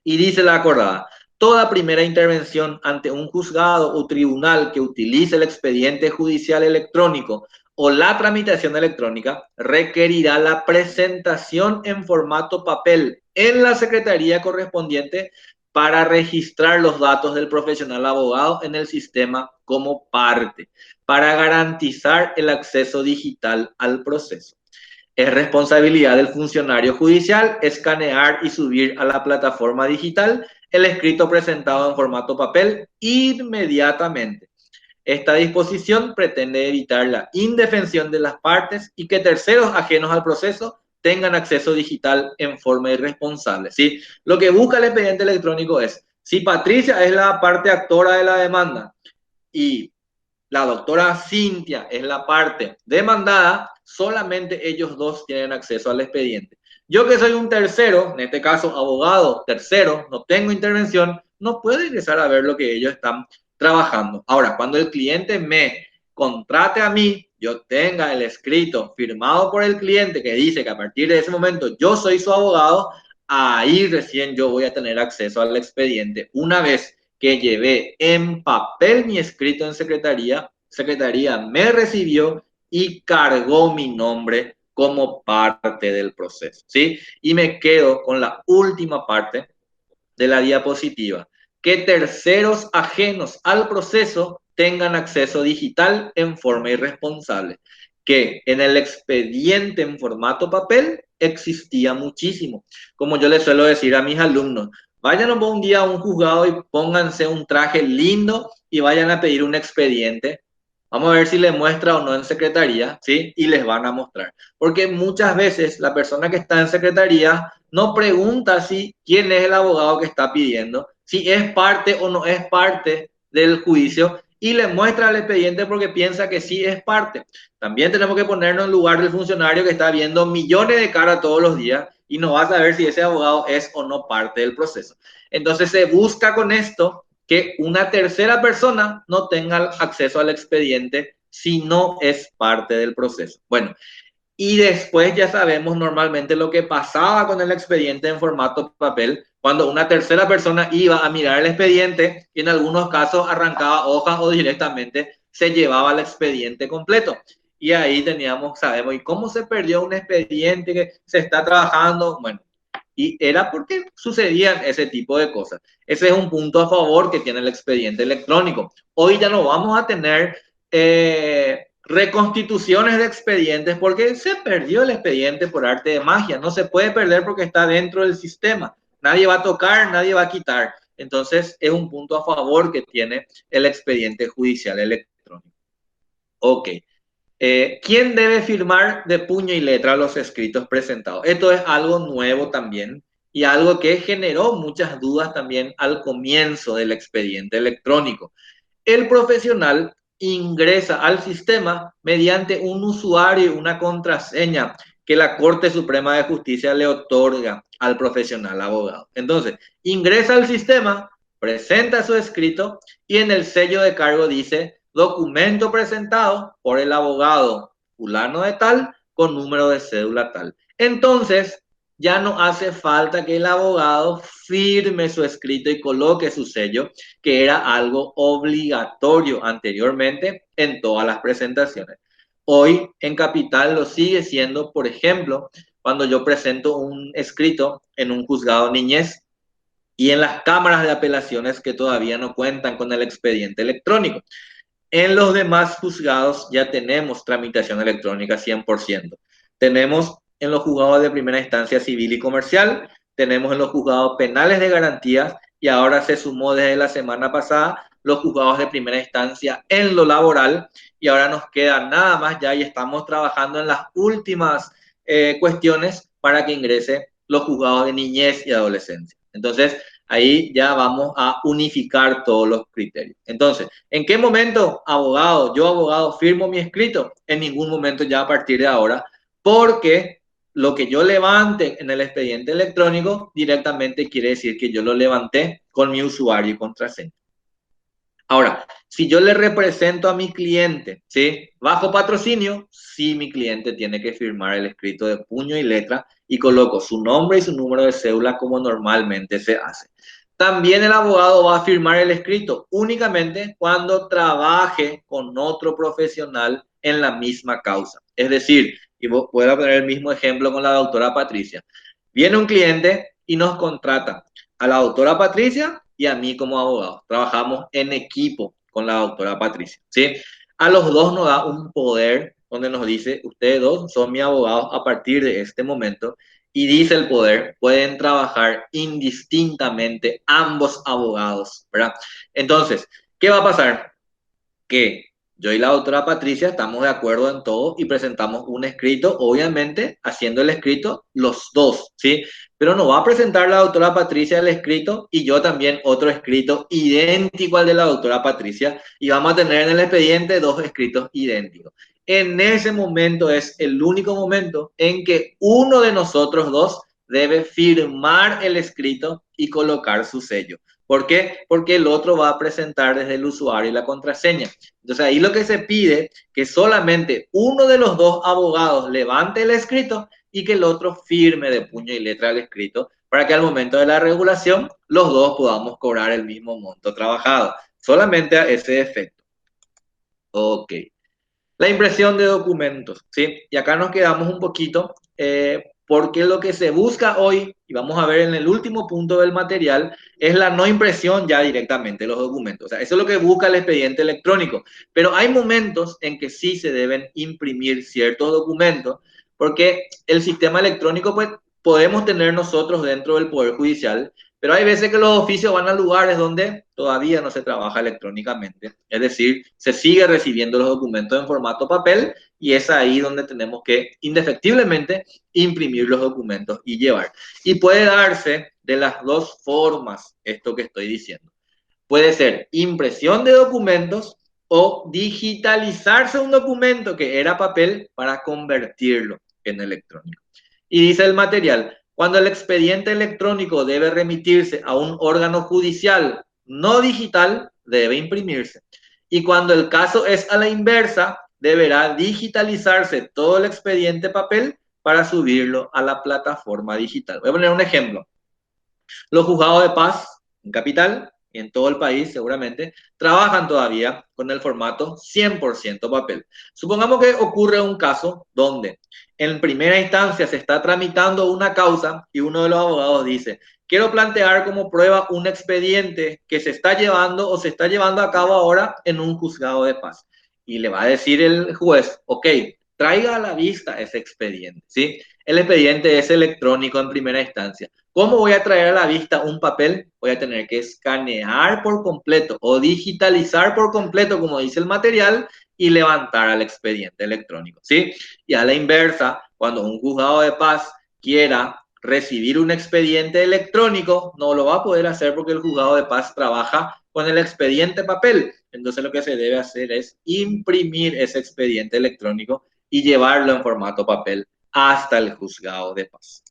Y dice la acordada: toda primera intervención ante un juzgado o tribunal que utilice el expediente judicial electrónico o la tramitación electrónica requerirá la presentación en formato papel en la secretaría correspondiente para registrar los datos del profesional abogado en el sistema como parte, para garantizar el acceso digital al proceso. Es responsabilidad del funcionario judicial escanear y subir a la plataforma digital el escrito presentado en formato papel inmediatamente. Esta disposición pretende evitar la indefensión de las partes y que terceros ajenos al proceso tengan acceso digital en forma irresponsable, ¿sí? Lo que busca el expediente electrónico es, si Patricia es la parte actora de la demanda y la doctora Cintia es la parte demandada, solamente ellos dos tienen acceso al expediente. Yo, que soy un tercero, en este caso abogado tercero, no tengo intervención, no puedo ingresar a ver lo que ellos están trabajando. Ahora, cuando el cliente me contrate a mí, yo tenga el escrito firmado por el cliente que dice que a partir de ese momento yo soy su abogado, ahí recién yo voy a tener acceso al expediente. Una vez que llevé en papel mi escrito en secretaría, secretaría me recibió y cargó mi nombre como parte del proceso, ¿sí? Y me quedo con la última parte de la diapositiva: que terceros ajenos al proceso tengan acceso digital en forma irresponsable, que en el expediente en formato papel existía muchísimo. Como yo les suelo decir a mis alumnos, vayan un día a un juzgado y pónganse un traje lindo y vayan a pedir un expediente. Vamos a ver si les muestra o no en secretaría, ¿sí? Y les van a mostrar. Porque muchas veces la persona que está en secretaría no pregunta si quién es el abogado que está pidiendo, si es parte o no es parte del juicio, y le muestra el expediente porque piensa que sí es parte. También tenemos que ponernos en lugar del funcionario que está viendo millones de caras todos los días y no va a saber si ese abogado es o no parte del proceso. Entonces se busca con esto que una tercera persona no tenga acceso al expediente si no es parte del proceso. Bueno, y después ya sabemos normalmente lo que pasaba con el expediente en formato papel, cuando una tercera persona iba a mirar el expediente y en algunos casos arrancaba hojas o directamente se llevaba el expediente completo. Y ahí sabemos, ¿y cómo se perdió un expediente que se está trabajando? Bueno, y era porque sucedían ese tipo de cosas. Ese es un punto a favor que tiene el expediente electrónico. Hoy ya no vamos a tener reconstituciones de expedientes porque se perdió el expediente por arte de magia. No se puede perder porque está dentro del sistema. Nadie va a tocar, nadie va a quitar. Entonces es un punto a favor que tiene el expediente judicial electrónico. Ok. ¿Quién debe firmar de puño y letra los escritos presentados? Esto es algo nuevo también y algo que generó muchas dudas también al comienzo del expediente electrónico. El profesional ingresa al sistema mediante un usuario y una contraseña que la Corte Suprema de Justicia le otorga al profesional abogado. Entonces, ingresa al sistema, presenta su escrito y en el sello de cargo dice documento presentado por el abogado fulano de tal con número de cédula tal. Entonces, ya no hace falta que el abogado firme su escrito y coloque su sello, que era algo obligatorio anteriormente en todas las presentaciones. Hoy en Capital lo sigue siendo, por ejemplo, cuando yo presento un escrito en un juzgado niñez y en las cámaras de apelaciones que todavía no cuentan con el expediente electrónico. En los demás juzgados ya tenemos tramitación electrónica 100%. Tenemos en los juzgados de primera instancia civil y comercial, tenemos en los juzgados penales de garantías y ahora se sumó desde la semana pasada los juzgados de primera instancia en lo laboral y ahora nos queda nada más ya y estamos trabajando en las últimas cuestiones para que ingrese los juzgados de niñez y adolescencia. Entonces, ahí ya vamos a unificar todos los criterios. Entonces, ¿en qué momento, abogado, yo abogado, firmo mi escrito? En ningún momento ya a partir de ahora, porque lo que yo levante en el expediente electrónico directamente quiere decir que yo lo levanté con mi usuario y contraseña. Ahora, si yo le represento a mi cliente, ¿sí? Bajo patrocinio, sí mi cliente tiene que firmar el escrito de puño y letra y coloco su nombre y su número de cédula como normalmente se hace. También el abogado va a firmar el escrito únicamente cuando trabaje con otro profesional en la misma causa. Es decir, y voy a poner el mismo ejemplo con la doctora Patricia. Viene un cliente y nos contrata a la doctora Patricia y a mí como abogado. Trabajamos en equipo con la doctora Patricia, ¿sí? A los dos nos da un poder donde nos dice, ustedes dos son mi abogado a partir de este momento. Y dice el poder, pueden trabajar indistintamente ambos abogados, ¿verdad? Entonces, ¿qué va a pasar? Que yo y la doctora Patricia estamos de acuerdo en todo y presentamos un escrito, obviamente haciendo el escrito los dos, ¿sí? Pero no va a presentar la doctora Patricia el escrito y yo también otro escrito idéntico al de la doctora Patricia y vamos a tener en el expediente dos escritos idénticos. En ese momento es el único momento en que uno de nosotros dos debe firmar el escrito y colocar su sello. ¿Por qué? Porque el otro va a presentar desde el usuario y la contraseña. Entonces ahí lo que se pide es que solamente uno de los dos abogados levante el escrito y que el otro firme de puño y letra el escrito para que al momento de la regulación los dos podamos cobrar el mismo monto trabajado. Solamente a ese efecto. Ok. La impresión de documentos, ¿sí? Y acá nos quedamos un poquito porque lo que se busca hoy, y vamos a ver en el último punto del material, es la no impresión ya directamente de los documentos. O sea, eso es lo que busca el expediente electrónico. Pero hay momentos en que sí se deben imprimir ciertos documentos porque el sistema electrónico, pues, podemos tener nosotros dentro del Poder Judicial, pero hay veces que los oficios van a lugares donde todavía no se trabaja electrónicamente. Es decir, se sigue recibiendo los documentos en formato papel y es ahí donde tenemos que indefectiblemente imprimir los documentos y llevar. Y puede darse de las dos formas esto que estoy diciendo. Puede ser impresión de documentos o digitalizarse un documento que era papel para convertirlo en electrónico. Y dice el material, cuando el expediente electrónico debe remitirse a un órgano judicial no digital, debe imprimirse. Y cuando el caso es a la inversa, deberá digitalizarse todo el expediente papel para subirlo a la plataforma digital. Voy a poner un ejemplo. Los juzgados de paz en Capital y en todo el país seguramente trabajan todavía con el formato 100% papel. Supongamos que ocurre un caso donde en primera instancia se está tramitando una causa y uno de los abogados dice, quiero plantear como prueba un expediente que se está llevando o se está llevando a cabo ahora en un juzgado de paz. Y le va a decir el juez, ok, traiga a la vista ese expediente, ¿sí? El expediente es electrónico en primera instancia. ¿Cómo voy a traer a la vista un papel? Voy a tener que escanear por completo o digitalizar por completo, como dice el material, y levantar al expediente electrónico, ¿sí? Y a la inversa, cuando un juzgado de paz quiera recibir un expediente electrónico, no lo va a poder hacer porque el juzgado de paz trabaja con el expediente papel. Entonces lo que se debe hacer es imprimir ese expediente electrónico y llevarlo en formato papel hasta el juzgado de paz.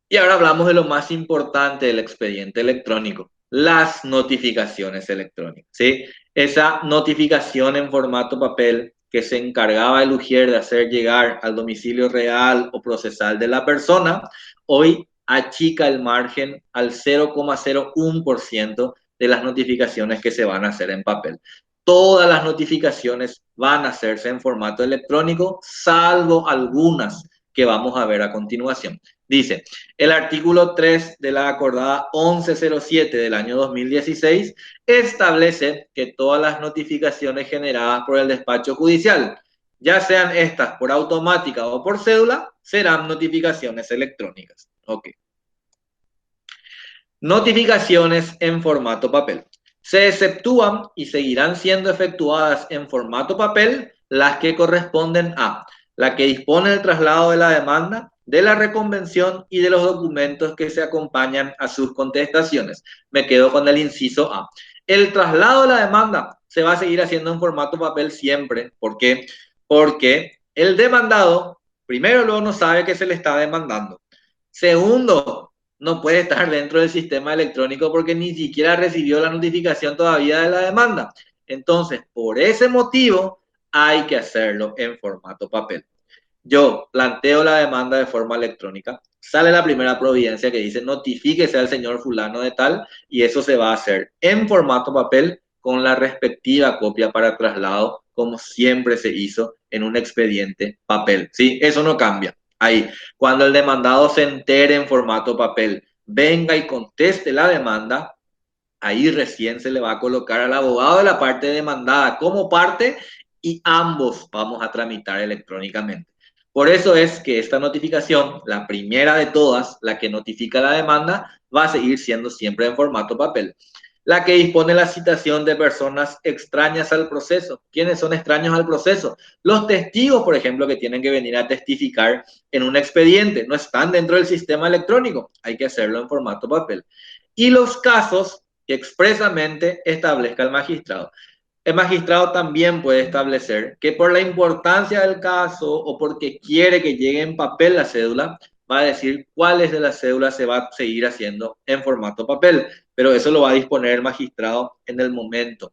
Y ahora hablamos de lo más importante del expediente electrónico, las notificaciones electrónicas, ¿sí? Esa notificación en formato papel que se encargaba el ujier de hacer llegar al domicilio real o procesal de la persona, hoy achica el margen al 0,01% de las notificaciones que se van a hacer en papel. Todas las notificaciones van a hacerse en formato electrónico, salvo algunas que vamos a ver a continuación. Dice, el artículo 3 de la acordada 1107 del año 2016 establece que todas las notificaciones generadas por el despacho judicial, ya sean estas por automática o por cédula, serán notificaciones electrónicas. Ok. Notificaciones en formato papel. Se exceptúan y seguirán siendo efectuadas en formato papel las que corresponden a la que dispone el traslado de la demanda, de la reconvención y de los documentos que se acompañan a sus contestaciones. Me quedo con el inciso A. El traslado de la demanda se va a seguir haciendo en formato papel siempre. ¿Por qué? Porque el demandado, primero, luego no sabe que se le está demandando. Segundo, no puede estar dentro del sistema electrónico porque ni siquiera recibió la notificación todavía de la demanda. Entonces, por ese motivo, hay que hacerlo en formato papel. Yo planteo la demanda de forma electrónica, sale la primera providencia que dice notifíquese al señor fulano de tal y eso se va a hacer en formato papel con la respectiva copia para traslado como siempre se hizo en un expediente papel. ¿Sí? Eso no cambia. Ahí, cuando el demandado se entere en formato papel, venga y conteste la demanda, ahí recién se le va a colocar al abogado de la parte demandada como parte y ambos vamos a tramitar electrónicamente. Por eso es que esta notificación, la primera de todas, la que notifica la demanda, va a seguir siendo siempre en formato papel. La que dispone la citación de personas extrañas al proceso. ¿Quiénes son extraños al proceso? Los testigos, por ejemplo, que tienen que venir a testificar en un expediente. No están dentro del sistema electrónico. Hay que hacerlo en formato papel. Y los casos que expresamente establezca el magistrado. El magistrado también puede establecer que por la importancia del caso o porque quiere que llegue en papel la cédula, va a decir cuáles de las cédulas se va a seguir haciendo en formato papel, pero eso lo va a disponer el magistrado en el momento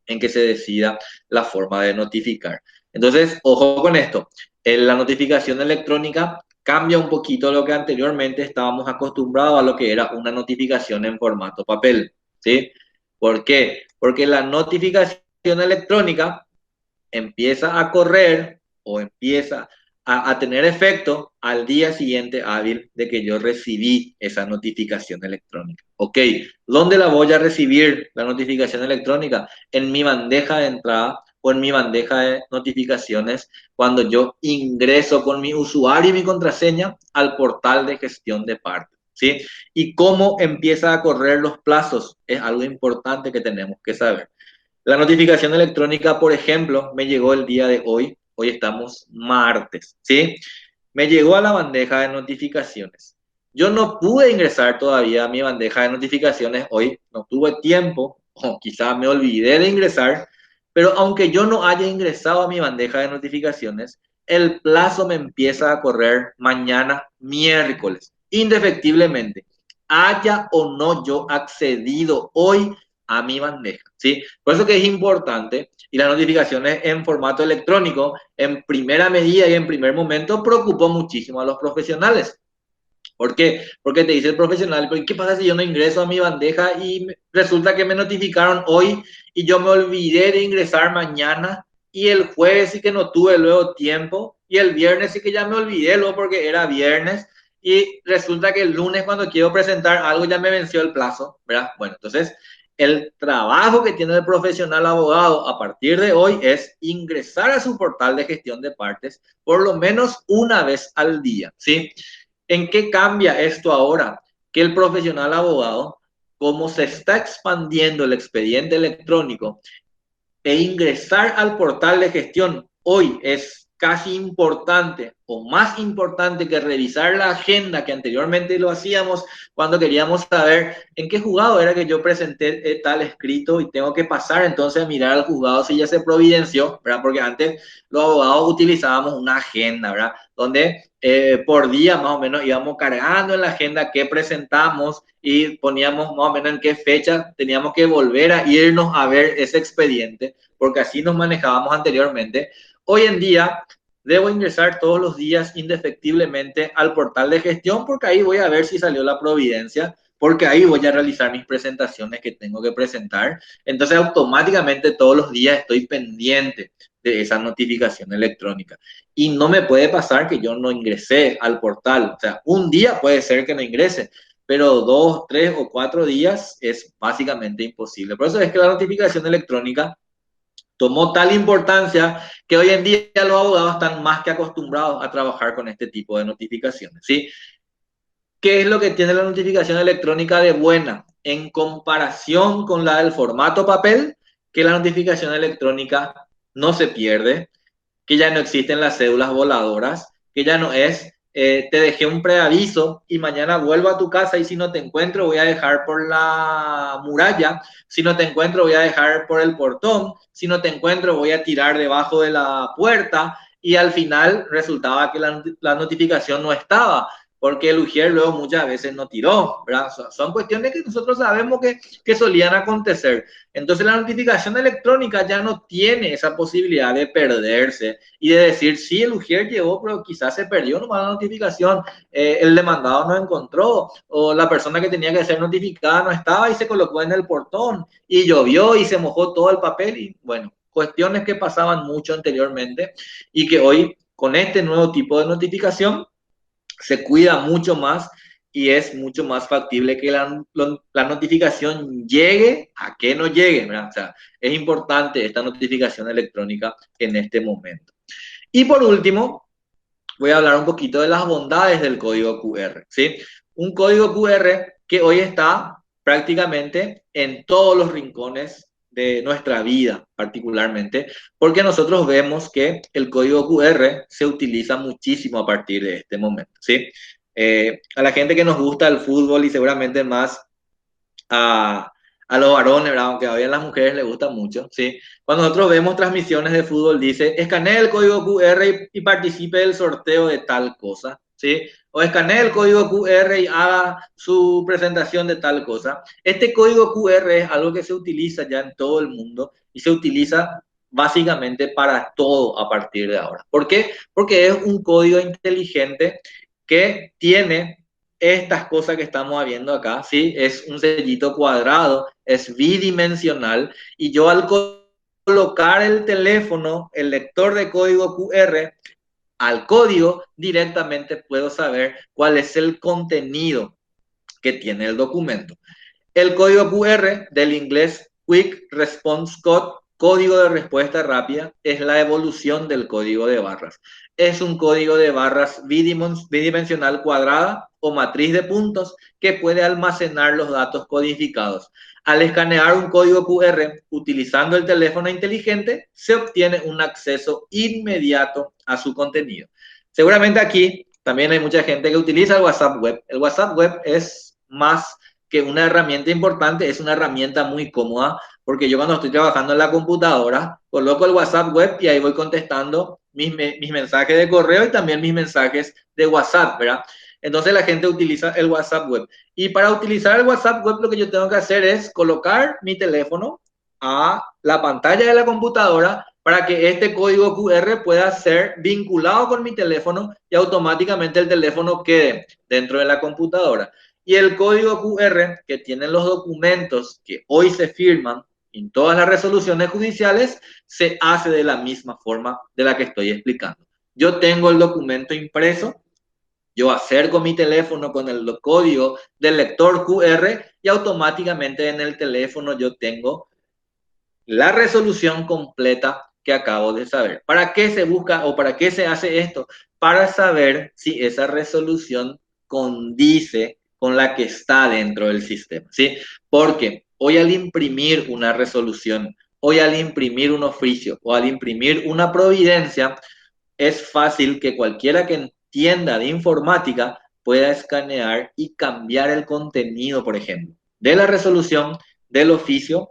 en que se decida la forma de notificar. Entonces, ojo con esto, la notificación electrónica cambia un poquito lo que anteriormente estábamos acostumbrados a lo que era una notificación en formato papel, ¿sí? ¿Por qué? Porque la notificación electrónica empieza a correr o empieza a tener efecto al día siguiente hábil de que yo recibí esa notificación electrónica. Ok, ¿dónde la voy a recibir la notificación electrónica? En mi bandeja de entrada o en mi bandeja de notificaciones cuando yo ingreso con mi usuario y mi contraseña al portal de gestión de partes. ¿Sí? Y cómo empieza a correr los plazos es algo importante que tenemos que saber. La notificación electrónica, por ejemplo, me llegó el día de hoy. Hoy estamos martes, ¿sí? Me llegó a la bandeja de notificaciones. Yo no pude ingresar todavía a mi bandeja de notificaciones hoy. No tuve tiempo o quizás me olvidé de ingresar. Pero aunque yo no haya ingresado a mi bandeja de notificaciones, el plazo me empieza a correr mañana miércoles. Indefectiblemente, haya o no yo accedido hoy a mi bandeja, ¿sí? Por eso que es importante, y las notificaciones en formato electrónico, en primera medida y en primer momento, preocupó muchísimo a los profesionales. ¿Por qué? Porque te dice el profesional, ¿qué pasa si yo no ingreso a mi bandeja y resulta que me notificaron hoy y yo me olvidé de ingresar mañana y el jueves sí que no tuve luego tiempo y el viernes sí que ya me olvidé luego porque era viernes y resulta que el lunes cuando quiero presentar algo ya me venció el plazo, ¿verdad? Bueno, entonces el trabajo que tiene el profesional abogado a partir de hoy es ingresar a su portal de gestión de partes por lo menos una vez al día, ¿sí? ¿En qué cambia esto ahora? Que el profesional abogado, como se está expandiendo el expediente electrónico e ingresar al portal de gestión hoy es casi importante o más importante que revisar la agenda, que anteriormente lo hacíamos cuando queríamos saber en qué juzgado era que yo presenté tal escrito y tengo que pasar entonces a mirar al juzgado si ya se providenció, ¿verdad? Porque antes los abogados utilizábamos una agenda, ¿verdad? Donde por día más o menos íbamos cargando en la agenda qué presentamos y poníamos más o menos en qué fecha teníamos que volver a irnos a ver ese expediente, porque así nos manejábamos anteriormente. Hoy en día debo ingresar todos los días indefectiblemente al portal de gestión, porque ahí voy a ver si salió la providencia, porque ahí voy a realizar mis presentaciones que tengo que presentar. Entonces automáticamente todos los días estoy pendiente de esa notificación electrónica. Y no me puede pasar que yo no ingresé al portal. O sea, un día puede ser que no ingrese, pero 2, 3 o 4 días es básicamente imposible. Por eso es que la notificación electrónica tomó tal importancia que hoy en día los abogados están más que acostumbrados a trabajar con este tipo de notificaciones, ¿sí? ¿Qué es lo que tiene la notificación electrónica de buena en comparación con la del formato papel? Que la notificación electrónica no se pierde, que ya no existen las cédulas voladoras, que ya no es te dejé un preaviso y mañana vuelvo a tu casa y si no te encuentro voy a dejar por la muralla, si no te encuentro voy a dejar por el portón, si no te encuentro voy a tirar debajo de la puerta y al final resultaba que la notificación no estaba porque el ujier luego muchas veces no tiró, ¿verdad? Son cuestiones que nosotros sabemos que solían acontecer. Entonces la notificación electrónica ya no tiene esa posibilidad de perderse y de decir, sí, el ujier llegó, pero quizás se perdió nomás la notificación, el demandado no encontró, o la persona que tenía que ser notificada no estaba y se colocó en el portón, y llovió y se mojó todo el papel, y bueno, cuestiones que pasaban mucho anteriormente y que hoy, con este nuevo tipo de notificación, se cuida mucho más y es mucho más factible que la notificación llegue a que no llegue, ¿verdad? O sea, es importante esta notificación electrónica en este momento. Y por último, voy a hablar un poquito de las bondades del código QR, ¿sí? Un código QR que hoy está prácticamente en todos los rincones de nuestra vida, particularmente, porque nosotros vemos que el código QR se utiliza muchísimo a partir de este momento, ¿sí? A la gente que nos gusta el fútbol y seguramente más a los varones, ¿verdad? Aunque a las mujeres les gusta mucho, ¿sí? Cuando nosotros vemos transmisiones de fútbol, dice, escanee el código QR y participe del sorteo de tal cosa, ¿sí? O escanee el código QR y haga su presentación de tal cosa. Este código QR es algo que se utiliza ya en todo el mundo y se utiliza básicamente para todo a partir de ahora. ¿Por qué? Porque es un código inteligente que tiene estas cosas que estamos viendo acá, ¿sí? Es un sellito cuadrado, es bidimensional, y yo al colocar el teléfono, el lector de código QR, al código, directamente puedo saber cuál es el contenido que tiene el documento. El código QR, del inglés Quick Response Code, código de respuesta rápida, es la evolución del código de barras. Es un código de barras bidimensional cuadrada o matriz de puntos que puede almacenar los datos codificados. Al escanear un código QR utilizando el teléfono inteligente, se obtiene un acceso inmediato a su contenido. Seguramente aquí también hay mucha gente que utiliza el WhatsApp Web. El WhatsApp Web es más que una herramienta importante, es una herramienta muy cómoda, porque yo cuando estoy trabajando en la computadora, coloco el WhatsApp Web y ahí voy contestando mis mensajes de correo y también mis mensajes de WhatsApp, ¿verdad? Entonces la gente utiliza el WhatsApp Web. Y para utilizar el WhatsApp Web lo que yo tengo que hacer es colocar mi teléfono a la pantalla de la computadora para que este código QR pueda ser vinculado con mi teléfono y automáticamente el teléfono quede dentro de la computadora. Y el código QR que tienen los documentos que hoy se firman en todas las resoluciones judiciales se hace de la misma forma de la que estoy explicando. Yo tengo el documento impreso, yo acerco mi teléfono con el código del lector QR y automáticamente en el teléfono yo tengo la resolución completa que acabo de saber. ¿Para qué se busca o para qué se hace esto? Para saber si esa resolución condice con la que está dentro del sistema, ¿sí? Porque hoy al imprimir una resolución, hoy al imprimir un oficio o al imprimir una providencia, es fácil que cualquiera que entienda de informática pueda escanear y cambiar el contenido, por ejemplo, de la resolución, del oficio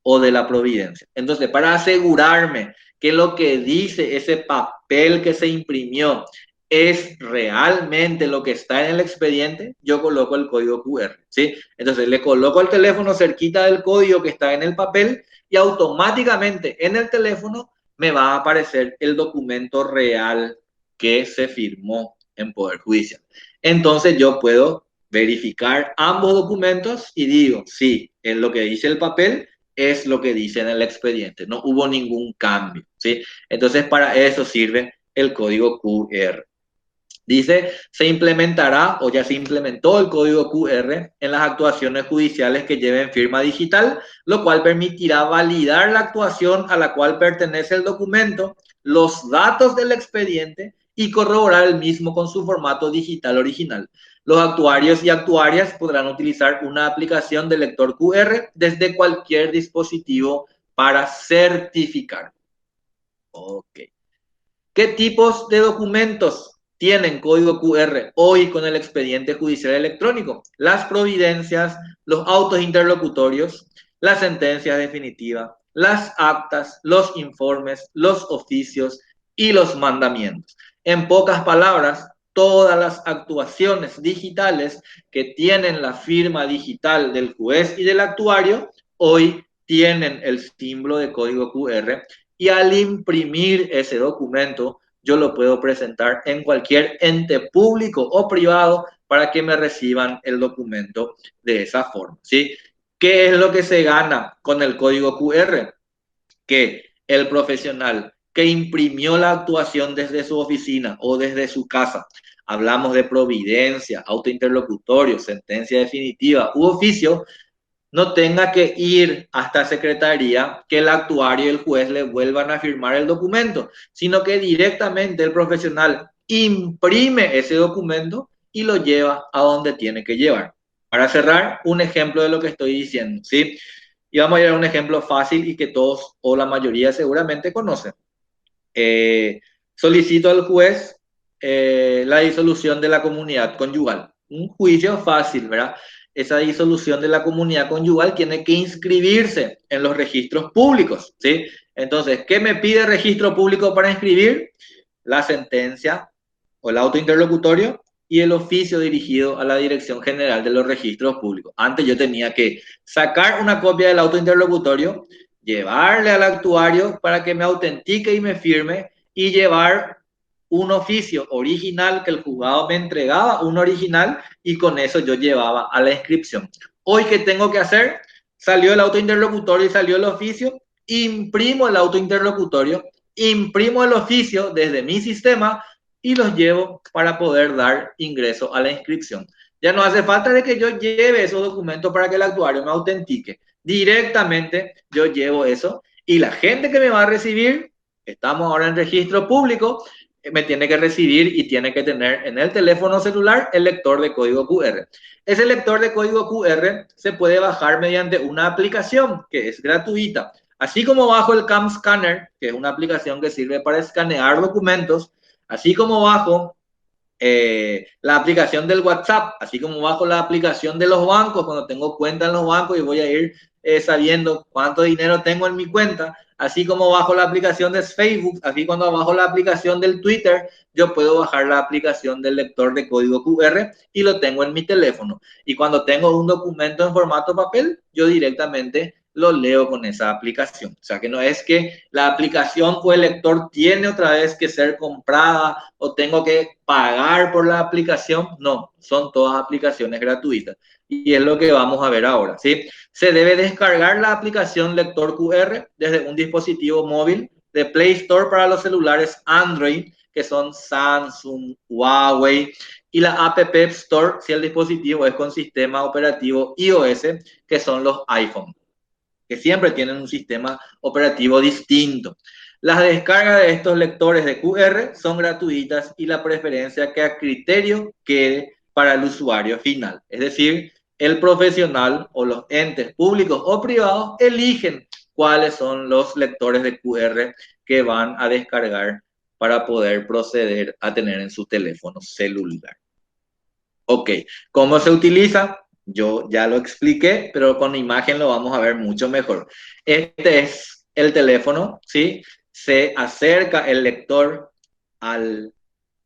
o de la providencia. Entonces, para asegurarme que lo que dice ese papel que se imprimió es realmente lo que está en el expediente, yo coloco el código QR, ¿sí? Entonces, le coloco el teléfono cerquita del código que está en el papel y automáticamente en el teléfono me va a aparecer el documento real que se firmó en Poder Judicial. Entonces, yo puedo verificar ambos documentos y digo, sí, en lo que dice el papel es lo que dice en el expediente, no hubo ningún cambio, ¿sí? Entonces, para eso sirve el código QR. Dice, se implementará o ya se implementó el código QR en las actuaciones judiciales que lleven firma digital, lo cual permitirá validar la actuación a la cual pertenece el documento, los datos del expediente y corroborar el mismo con su formato digital original. Los actuarios y actuarias podrán utilizar una aplicación de lector QR desde cualquier dispositivo para certificar. Ok. ¿Qué tipos de documentos tienen código QR hoy con el expediente judicial electrónico? Las providencias, los autos interlocutorios, las sentencias definitivas, las actas, los informes, los oficios y los mandamientos. En pocas palabras, todas las actuaciones digitales que tienen la firma digital del juez y del actuario hoy tienen el símbolo de código QR. Y al imprimir ese documento, yo lo puedo presentar en cualquier ente público o privado para que me reciban el documento de esa forma, ¿sí? ¿Qué es lo que se gana con el código QR? Que el profesional que imprimió la actuación desde su oficina o desde su casa, hablamos de providencia, auto interlocutorio, sentencia definitiva u oficio, no tenga que ir hasta secretaría, que el actuario y el juez le vuelvan a firmar el documento, sino que directamente el profesional imprime ese documento y lo lleva a donde tiene que llevar. Para cerrar, un ejemplo de lo que estoy diciendo, ¿sí? Y vamos a ir a un ejemplo fácil y que todos o la mayoría seguramente conocen. Solicito al juez la disolución de la comunidad conyugal. Un juicio fácil, ¿verdad? Esa disolución de la comunidad conyugal tiene que inscribirse en los registros públicos, ¿sí? Entonces, ¿qué me pide el registro público para inscribir? La sentencia o el auto interlocutorio y el oficio dirigido a la Dirección General de los Registros Públicos. Antes yo tenía que sacar una copia del auto interlocutorio, llevarle al actuario para que me autentique y me firme y llevar un oficio original que el juzgado me entregaba, un original, y con eso yo llevaba a la inscripción. Hoy, ¿qué tengo que hacer? Salió el auto interlocutorio y salió el oficio, imprimo el auto interlocutorio, imprimo el oficio desde mi sistema y los llevo para poder dar ingreso a la inscripción. Ya no hace falta de que yo lleve esos documentos para que el actuario me autentique. Directamente yo llevo eso y la gente que me va a recibir, estamos ahora en registro público, me tiene que recibir y tiene que tener en el teléfono celular el lector de código QR. Ese lector de código QR se puede bajar mediante una aplicación que es gratuita. Así como bajo el Cam Scanner, que es una aplicación que sirve para escanear documentos, así como bajo la aplicación del WhatsApp, así como bajo la aplicación de los bancos, cuando tengo cuenta en los bancos y voy a ir sabiendo cuánto dinero tengo en mi cuenta, así como bajo la aplicación de Facebook, así cuando bajo la aplicación del Twitter, yo puedo bajar la aplicación del lector de código QR y lo tengo en mi teléfono. Y cuando tengo un documento en formato papel, yo directamente lo leo con esa aplicación. O sea, que no es que la aplicación o el lector tiene otra vez que ser comprada o tengo que pagar por la aplicación. No, son todas aplicaciones gratuitas. Y es lo que vamos a ver ahora, ¿sí? Se debe descargar la aplicación lector QR desde un dispositivo móvil de Play Store para los celulares Android, que son Samsung, Huawei, y la App Store si el dispositivo es con sistema operativo iOS, que son los iPhone, que siempre tienen un sistema operativo distinto. Las descargas de estos lectores de QR son gratuitas y la preferencia que a criterio quede para el usuario final. Es decir, el profesional o los entes públicos o privados eligen cuáles son los lectores de QR que van a descargar para poder proceder a tener en su teléfono celular. Ok, ¿cómo se utiliza? Yo ya lo expliqué, pero con imagen lo vamos a ver mucho mejor. Este es el teléfono, ¿sí? Se acerca el lector al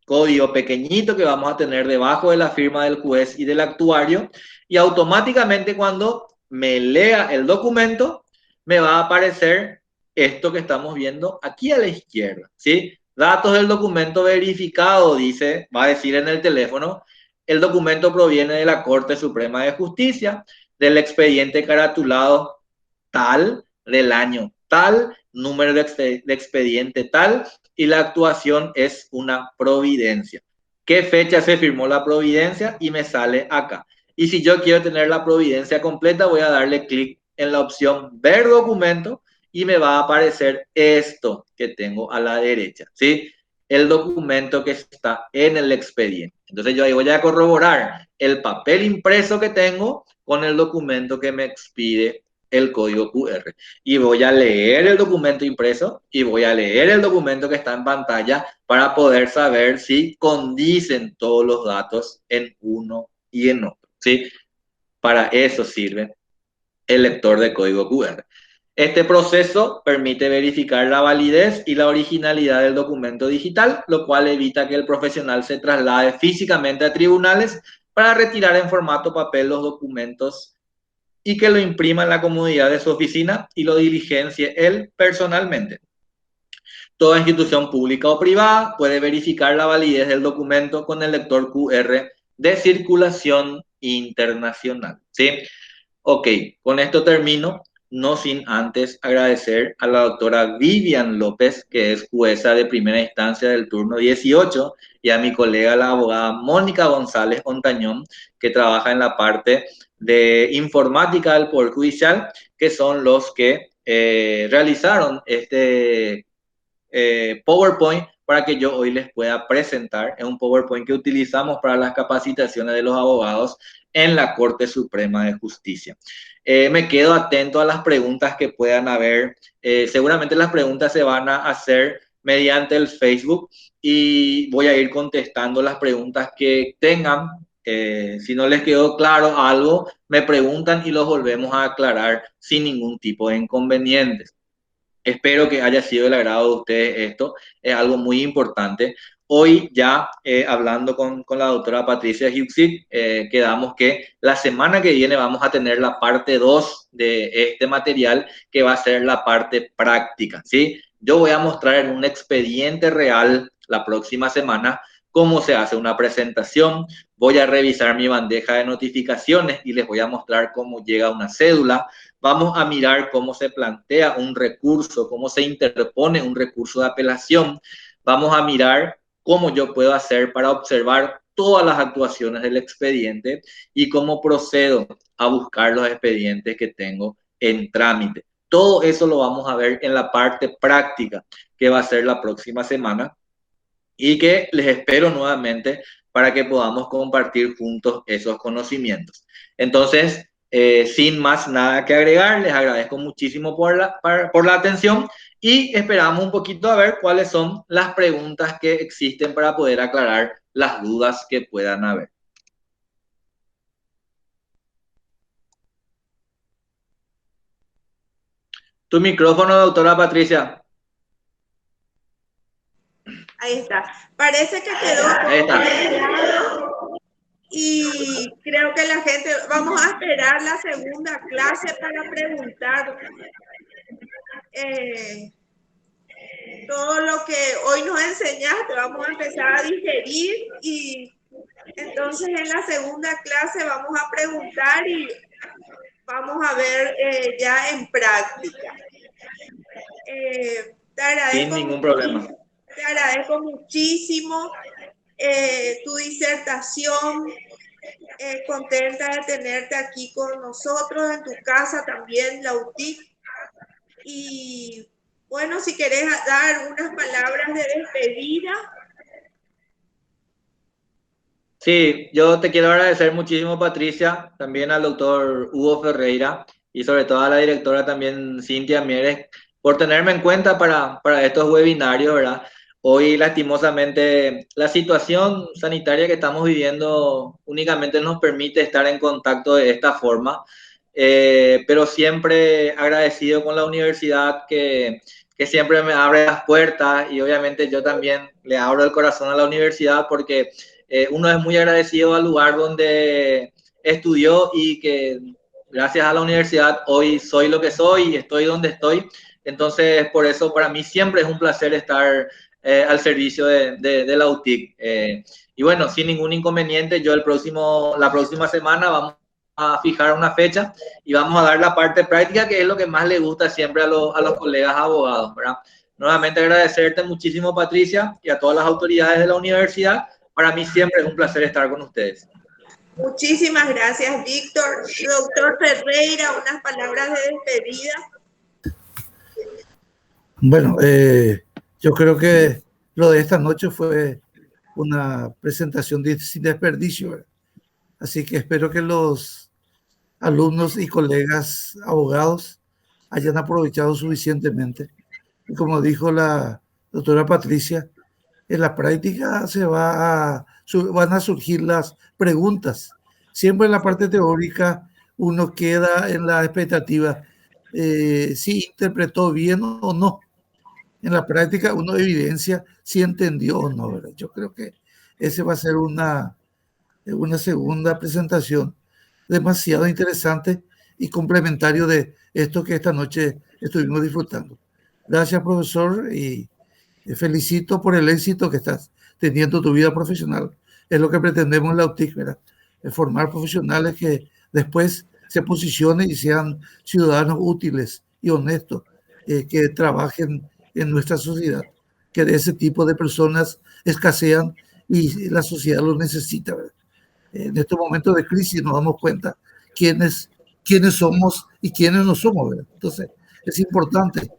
código pequeñito que vamos a tener debajo de la firma del juez y del actuario, y automáticamente cuando me lea el documento me va a aparecer esto que estamos viendo aquí a la izquierda, ¿sí? Datos del documento verificado, dice, va a decir en el teléfono. El documento proviene de la Corte Suprema de Justicia, del expediente caratulado tal, del año tal, número de expediente tal, y la actuación es una providencia. ¿Qué fecha se firmó la providencia? Y me sale acá. Y si yo quiero tener la providencia completa, voy a darle clic en la opción ver documento y me va a aparecer esto que tengo a la derecha, ¿sí? El documento que está en el expediente. Entonces yo ahí voy a corroborar el papel impreso que tengo con el documento que me expide el código QR. Y voy a leer el documento impreso y voy a leer el documento que está en pantalla para poder saber si condicen todos los datos en uno y en otro, ¿sí? Para eso sirve el lector de código QR. Este proceso permite verificar la validez y la originalidad del documento digital, lo cual evita que el profesional se traslade físicamente a tribunales para retirar en formato papel los documentos y que lo imprima en la comodidad de su oficina y lo diligencie él personalmente. Toda institución pública o privada puede verificar la validez del documento con el lector QR de circulación internacional, ¿sí? Ok, con esto termino, no sin antes agradecer a la doctora Vivian López, que es jueza de primera instancia del turno 18, y a mi colega la abogada Mónica González Ontañón, que trabaja en la parte de informática del Poder Judicial, que son los que realizaron este PowerPoint para que yo hoy les pueda presentar. Es un PowerPoint que utilizamos para las capacitaciones de los abogados en la Corte Suprema de Justicia. Me quedo atento a las preguntas que puedan haber. Seguramente las preguntas se van a hacer mediante el Facebook y voy a ir contestando las preguntas que tengan. Si no les quedó claro algo, me preguntan y los volvemos a aclarar sin ningún tipo de inconvenientes. Espero que haya sido del agrado de ustedes esto. Es algo muy importante. Hoy ya hablando con la doctora Patricia Huxit, quedamos que la semana que viene vamos a tener la parte 2 de este material, que va a ser la parte práctica, ¿sí? Yo voy a mostrar en un expediente real la próxima semana cómo se hace una presentación. Voy a revisar mi bandeja de notificaciones y les voy a mostrar cómo llega una cédula. Vamos a mirar cómo se plantea un recurso, cómo se interpone un recurso de apelación. Vamos a mirar cómo yo puedo hacer para observar todas las actuaciones del expediente y cómo procedo a buscar los expedientes que tengo en trámite. Todo eso lo vamos a ver en la parte práctica, que va a ser la próxima semana, y que les espero nuevamente para que podamos compartir juntos esos conocimientos. Entonces, sin más nada que agregar, les agradezco muchísimo por la atención y esperamos un poquito a ver cuáles son las preguntas que existen para poder aclarar las dudas que puedan haber. Tu micrófono, doctora Patricia. Ahí está. Parece que quedó claro y creo que la gente, vamos a esperar la segunda clase para preguntar todo lo que hoy nos enseñaste. Vamos a empezar a digerir y entonces en la segunda clase vamos a preguntar y vamos a ver ya en práctica. Te agradezco. Sin ningún problema. Te agradezco muchísimo tu disertación. Contenta de tenerte aquí con nosotros, en tu casa también, la UTIC. Y bueno, si querés dar unas palabras de despedida. Sí, yo te quiero agradecer muchísimo, Patricia, también al doctor Hugo Ferreira y sobre todo a la directora también, Cintia Mieres, por tenerme en cuenta para estos webinarios, ¿verdad? hoy lastimosamente la situación sanitaria que estamos viviendo únicamente nos permite estar en contacto de esta forma, pero siempre agradecido con la universidad que siempre me abre las puertas y obviamente yo también le abro el corazón a la universidad porque uno es muy agradecido al lugar donde estudió y que gracias a la universidad hoy soy lo que soy y estoy donde estoy. Entonces, por eso para mí siempre es un placer estar al servicio de la UTIC. Y bueno, sin ningún inconveniente, yo la próxima semana vamos a fijar una fecha y vamos a dar la parte práctica, que es lo que más le gusta siempre a los colegas abogados, ¿verdad? Nuevamente agradecerte muchísimo, Patricia, y a todas las autoridades de la universidad. Para mí siempre es un placer estar con ustedes. Muchísimas gracias, Víctor. Doctor Ferreira, unas palabras de despedida. Bueno, yo creo que lo de esta noche fue una presentación sin desperdicio, ¿verdad? Así que espero que los alumnos y colegas abogados hayan aprovechado suficientemente. Y como dijo la doctora Patricia, en la práctica van a surgir las preguntas. Siempre en la parte teórica uno queda en la expectativa si interpretó bien o no. En la práctica uno evidencia si entendió o no, ¿verdad? Yo creo que ese va a ser una segunda presentación demasiado interesante y complementario de esto que esta noche estuvimos disfrutando. Gracias, profesor, y felicito por el éxito que estás teniendo en tu vida profesional. Es lo que pretendemos en la UTIC, ¿verdad? Formar profesionales que después se posicionen y sean ciudadanos útiles y honestos, que trabajen en nuestra sociedad, que de ese tipo de personas escasean y la sociedad los necesita, ¿verdad? En estos momentos de crisis nos damos cuenta quiénes somos y quiénes no somos, ¿verdad? Entonces, es importante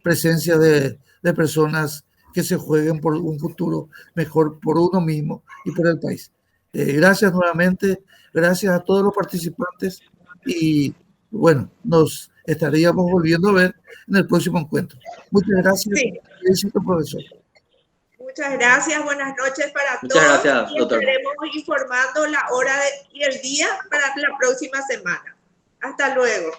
presencia de personas que se jueguen por un futuro mejor por uno mismo y por el país. Gracias nuevamente, gracias a todos los participantes y bueno, nos estaríamos volviendo a ver en el próximo encuentro. Muchas gracias. Sí. Éxito, profesor. Muchas gracias, buenas noches para Muchas todos. Gracias, y doctor. estaremos informando la hora y el día para la próxima semana. Hasta luego.